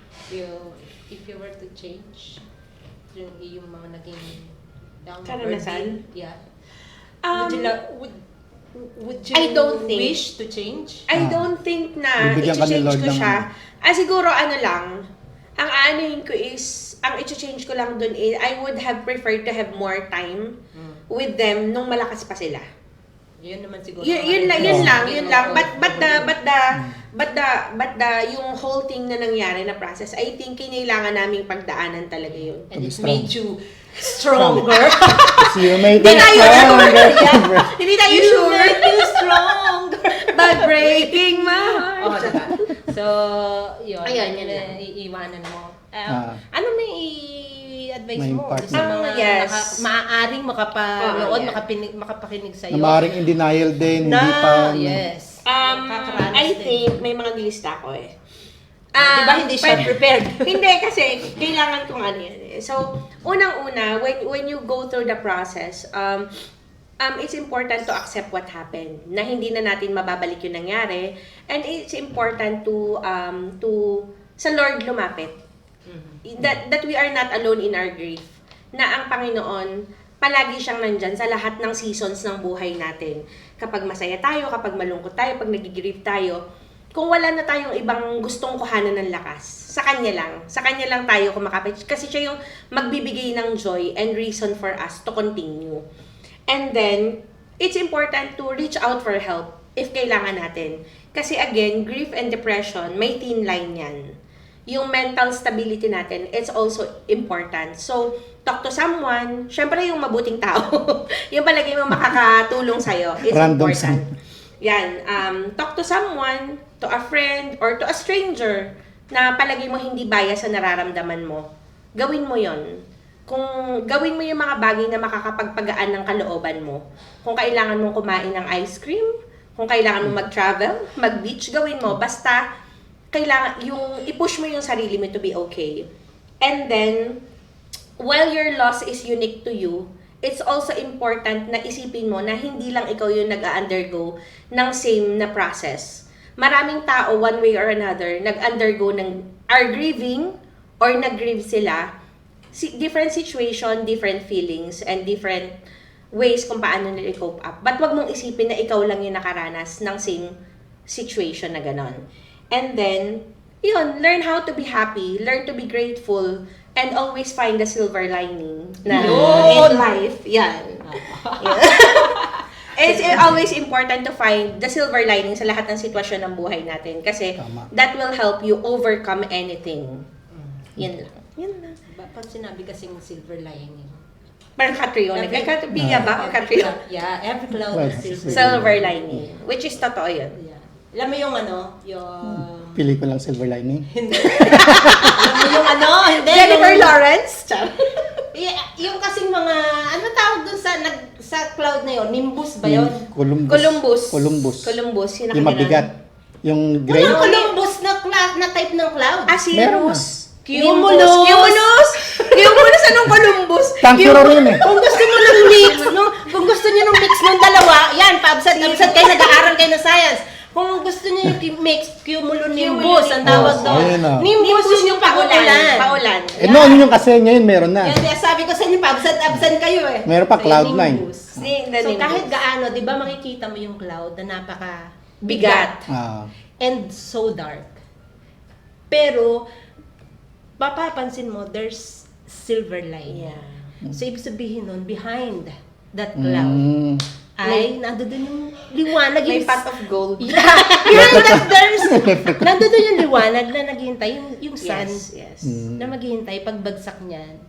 If you were to change yung mga naging downward Karanasan? Yeah. Would you I don't think- wish to change? I don't think na Bibigyan ka ni i-change Lord ko ng siya. Siguro lang, ang aanuhin ko is, ang i-change ko lang dun is, I would have preferred to have more time with them nung malakas pa sila. Yun naman siguro. Yun lang. But yung whole thing na nangyari na process, I think kailangan naming pagdaanan talaga yun. And it strong. made you stronger. So you made Hindi it tayo stronger. Hindi tayo You sure. made you stronger. But breaking my Oh, heart. diba? So, yun. Ayun, yun lang. Iiwanan mo. Ano may i-advise May mo partner. sa mga Yes. maaaring makapanood, yeah. makapakinig sa'yo? Na maaaring in denial din, hindi pa... Yes. Nakakaranas I din. think may mga lista ko eh. Diba hindi siya prepared? Hindi kasi kailangan kong ano yan eh. So, unang-una, when you go through the process, it's important to accept what happened. Na hindi na natin mababalik yung nangyari. And it's important to sa Lord lumapit. That we are not alone in our grief. Na ang Panginoon, palagi siyang nandyan sa lahat ng seasons ng buhay natin. Kapag masaya tayo, kapag malungkot tayo, pag nag-grieve tayo, kung wala na tayong ibang gustong kuhanan ng lakas, sa Kanya lang tayo kumakapit. Kasi siya yung magbibigay ng joy and reason for us to continue. And then, it's important to reach out for help if kailangan natin. Kasi again, grief and depression, may thin line yan. Yung mental stability natin, it's also important. So, talk to someone. Syempre, yung mabuting tao. Yung palagay mo makakatulong sa'yo is Random important. Yan. Talk to someone, to a friend, or to a stranger na palagay mo hindi bias sa nararamdaman mo. Gawin mo yon. Kung gawin mo yung mga bagay na makakapagpagaan ng kalooban mo. Kung kailangan mong kumain ng ice cream, kung kailangan mong mag-travel, mag-beach, gawin mo. Basta, kailangan, yung i-push mo yung sarili mo to be okay. And then, while your loss is unique to you, it's also important na isipin mo na hindi lang ikaw yung nag-undergo ng same na process. Maraming tao, one way or another, nag-undergo are grieving or nag-grieve sila. Different situation, different feelings, and different ways kung paano nila i-cope up. But wag mong isipin na ikaw lang yung nakaranas ng same situation na ganon. And then, yun, learn how to be happy, learn to be grateful, and always find the silver lining na in life. Yan. It's always important to find the silver lining sa lahat ng sitwasyon ng buhay natin kasi Tama. that will help you overcome anything. Yun lang. Yun lang. Pag sinabi kasing silver lining. Parang Catriona. Nagkakabiya ba? Catriona. Yeah, every cloud Well, is silver. Silver lining. Which is totoo yun. Yeah. Alam mo yung yung... Pelikulang Silver Lining. Hindi. Alam mo yung hindi. Jennifer yung, Lawrence? yung kasing mga, ano tawag dun sa cloud na yun? Nimbus ba yun? Columbus. Columbus. Yun Yung mabigat. Yung gray. Walang Columbus na type ng cloud. Cirrus. Cumulus. Cumulus. Anong Columbus? Tangkiro rin eh. Kung gusto mo ng mix, kung gusto niyo ng mix ng dalawa, yan, paabsat kayo, nag-aaral kayo ng science. Kung gusto niyo yung mix, cumulonimbus, ang tawag doon. ayun na. Nimbus yung paulan. Paulan. Noon yung kasi ngayon meron na. Yan, sabi ko sa inyo, paabsat kayo eh. Meron pa So, Cloud9. nimbus. So kahit gaano, di ba makikita mo yung cloud na napaka Bigat. and so dark. Pero, mapapansin mo, there's silver line. Yeah. So, ibig sabihin nun, behind that cloud, Mm. ay, nandoon yung liwanag. May yung- pot of gold. Yeah. Behind that, nandoon yung liwanag na naghihintay, yung sun, Yes. na maghihintay pagbagsak niyan.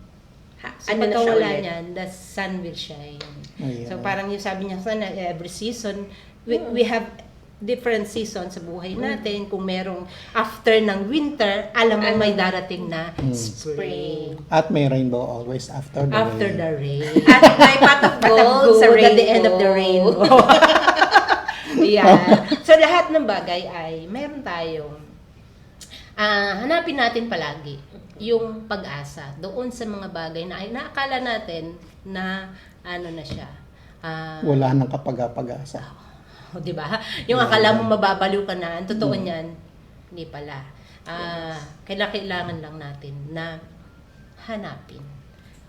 So, Ano na siya pagkawala ulit? niyan, the sun will shine. Ayan. So, parang yung sabi niya sana, every season, we have different seasons sa buhay natin. Kung merong after ng winter, alam mo may darating na spring. At may rainbow always after the After rain. the rain. At may pot of gold sa rainbow. At the end of the rainbow. Yeah. So, lahat ng bagay ay meron tayong hanapin natin palagi yung pag-asa doon sa mga bagay na ay naakala natin na ano na siya. Wala nang kapag-pag-asa. Di ba? Yung akala mo mababaliw ka na, ang totoo niyan, hindi pala. Kailangan lang natin na hanapin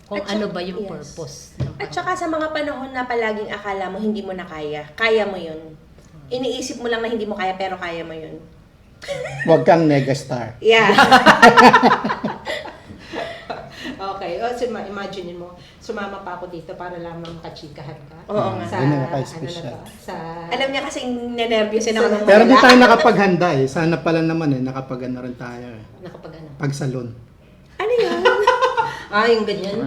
kung At ano saka- ba yung yes. purpose ng At saka sa mga panahon na palaging akala mo hindi mo na kaya, kaya mo yun. Iniisip mo lang na hindi mo kaya pero kaya mo yun. Huwag kang megastar. Yeah. Okay, imagine mo, sumama pa ako dito para lamang kachikahan ka. Oo nga. Sa, Ganun ka ano special. na to, sa... Alam niya kasing nenervyusin ako ng Pero di malala. tayo nakapaghanda eh. Sana pala naman nakapaganda rin tayo eh. Nakapag ano? Pagsalon. Ano yun? Yung ganyan.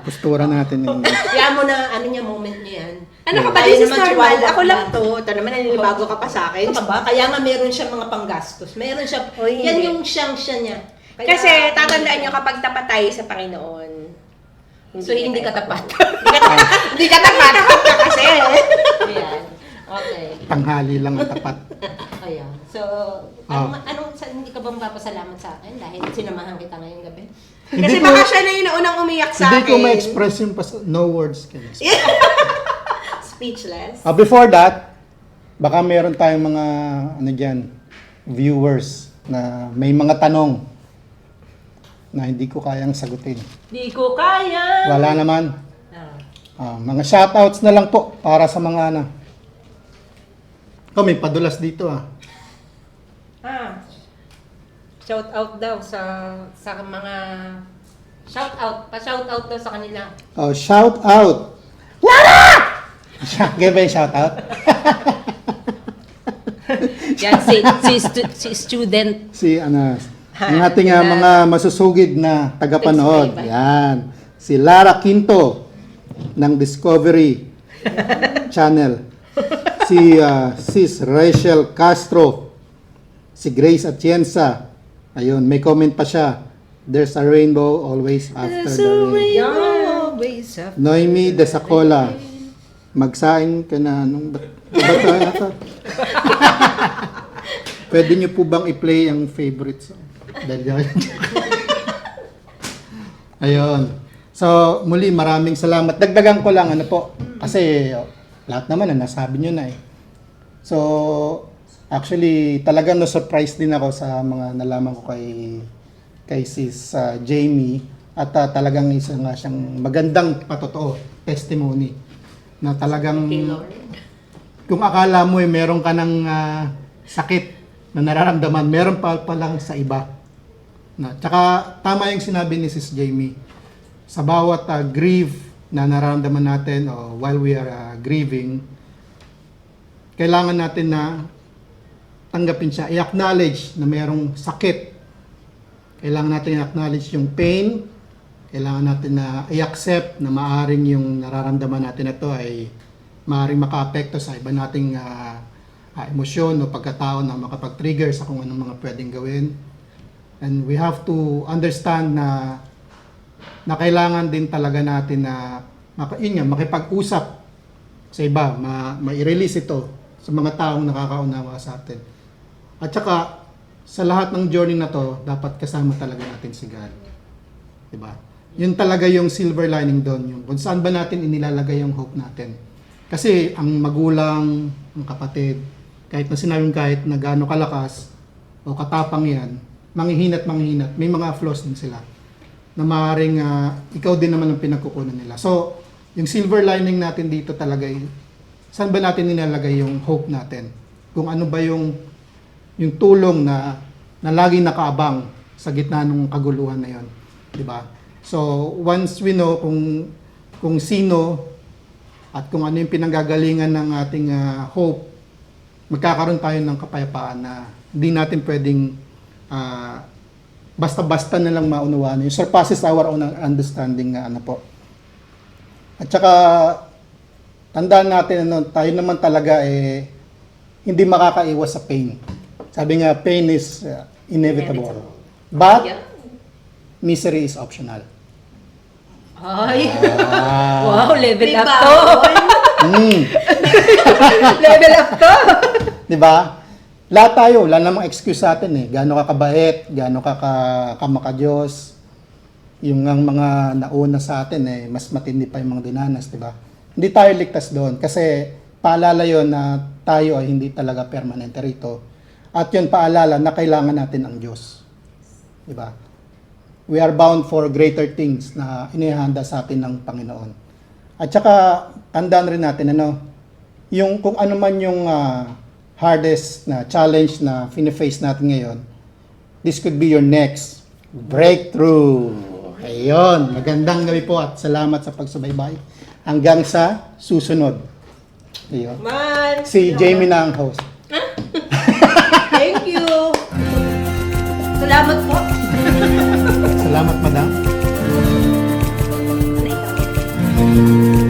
Postura natin yung... Kaya mo na, ano niya, moment niya yan. Ano ka ba? Tayo This is naman, normal. chihuahua Ako lang lang. to. Ito naman, naninibago ka pa sa akin. Ano ka ba? Kaya nga meron siya mga panggastos. Meron siya, Oy, yan hindi. yung siyang niya. Kaya- Kasi tatandaan nyo kapag tapat tayo sa Panginoon. So, hindi ka tapat. Hindi ka tapat ka kasi. Ayan. Okay. Tanghali lang ang tapat. Ayan. So, hindi ka ba mapapasalamat sa akin dahil sinamahan kita ngayong gabi? Kasi baka siya na yung naunang umiyak sa Hindi akin. ko ma-express yung no words. Speechless. Before that, baka meron tayong mga viewers na may mga tanong na hindi ko kayang sagutin. Di ko kaya. Wala naman. Ah. Mga shoutouts na lang po para sa mga may padulas dito Shout out daw sa mga shout out, pa-shout out daw sa kanila. Shout out Ganyan ba yung shoutout? Yan, si student. Ang ating mga masusugid na tagapanood. Thanks, bye-bye. Yan. Si Lara Quinto ng Discovery Channel. Si Sis Rachel Castro. Si Grace Atienza. Ayun, may comment pa siya. There's a rainbow always after the rain. Noemi Desacola. Magsaing ka na nung bata ata. Pwede niyo po bang i-play ang favorite song? Ayun. So, muli maraming salamat. Dagdagan ko lang ano po. Kasi lahat naman nasabi niyo na eh. So, actually talagang na-surprise din ako sa mga nalaman ko kay Sis Jamie at talagang isa nga siyang magandang patotoo testimony na talagang kung akala mo meron ka ng sakit na nararamdaman, meron pa lang sa iba. Tsaka tama yung sinabi ni Sis Jamie, sa bawat grief na nararamdaman natin o while we are grieving, kailangan natin na tanggapin siya, i-acknowledge na merong sakit. Kailangan natin i-acknowledge yung pain, kailangan natin na i-accept na maaring yung nararamdaman natin na ito ay maaring maka-apekto sa iba nating emosyon o pagkatao na makapag-trigger sa kung anong mga pwedeng gawin. And we have to understand na kailangan din talaga natin na makipag-usap sa iba, ma-release ito sa mga taong nakakaunawa sa atin. At saka, sa lahat ng journey na to, dapat kasama talaga natin si God. Diba? Yun talaga yung silver lining doon, yung kung saan ba natin inilalagay yung hope natin. Kasi ang magulang, ang kapatid, kahit na gaano kalakas o katapang yan, manghihinat, may mga flaws din sila na maaaring ikaw din naman ang pinagkukunan nila. So, yung silver lining natin dito talaga, saan ba natin nilalagay yung hope natin? Kung ano ba yung tulong na laging nakaabang sa gitna ng kaguluhan na yon, di ba? So, once we know kung sino at kung ano yung pinanggagalingan ng ating hope, magkakaroon tayo ng kapayapaan na hindi natin pwedeng basta-basta na lang maunawaan. Yung surpasses our own understanding na ano po. At saka, tandaan natin, tayo naman talaga hindi makakaiwas sa pain. Sabi nga, pain is inevitable. But, misery is optional. Ay! Wow, level up Diba? to! Level up to! Diba? Lahat tayo, wala namang excuse sa atin eh. Gaano ka kabait, gaano ka kamakadiyos. Yung ang mga nauna sa atin mas matindi pa yung mga dinanas, diba? Hindi tayo ligtas doon kasi paalala yon na tayo ay hindi talaga permanente rito. At yun paalala na kailangan natin ang Diyos. Diba? We are bound for greater things na inihanda sa atin ng Panginoon. At saka, tandaan rin natin, yung kung ano man yung hardest na challenge na fini-face natin ngayon, this could be your next breakthrough. Ayun, magandang gabi po at salamat sa pagsubaybay. Hanggang sa susunod. Ayun. Man! Si Jamie na ang host. Thank you! Salamat po! Salamat, madam. Ano ito?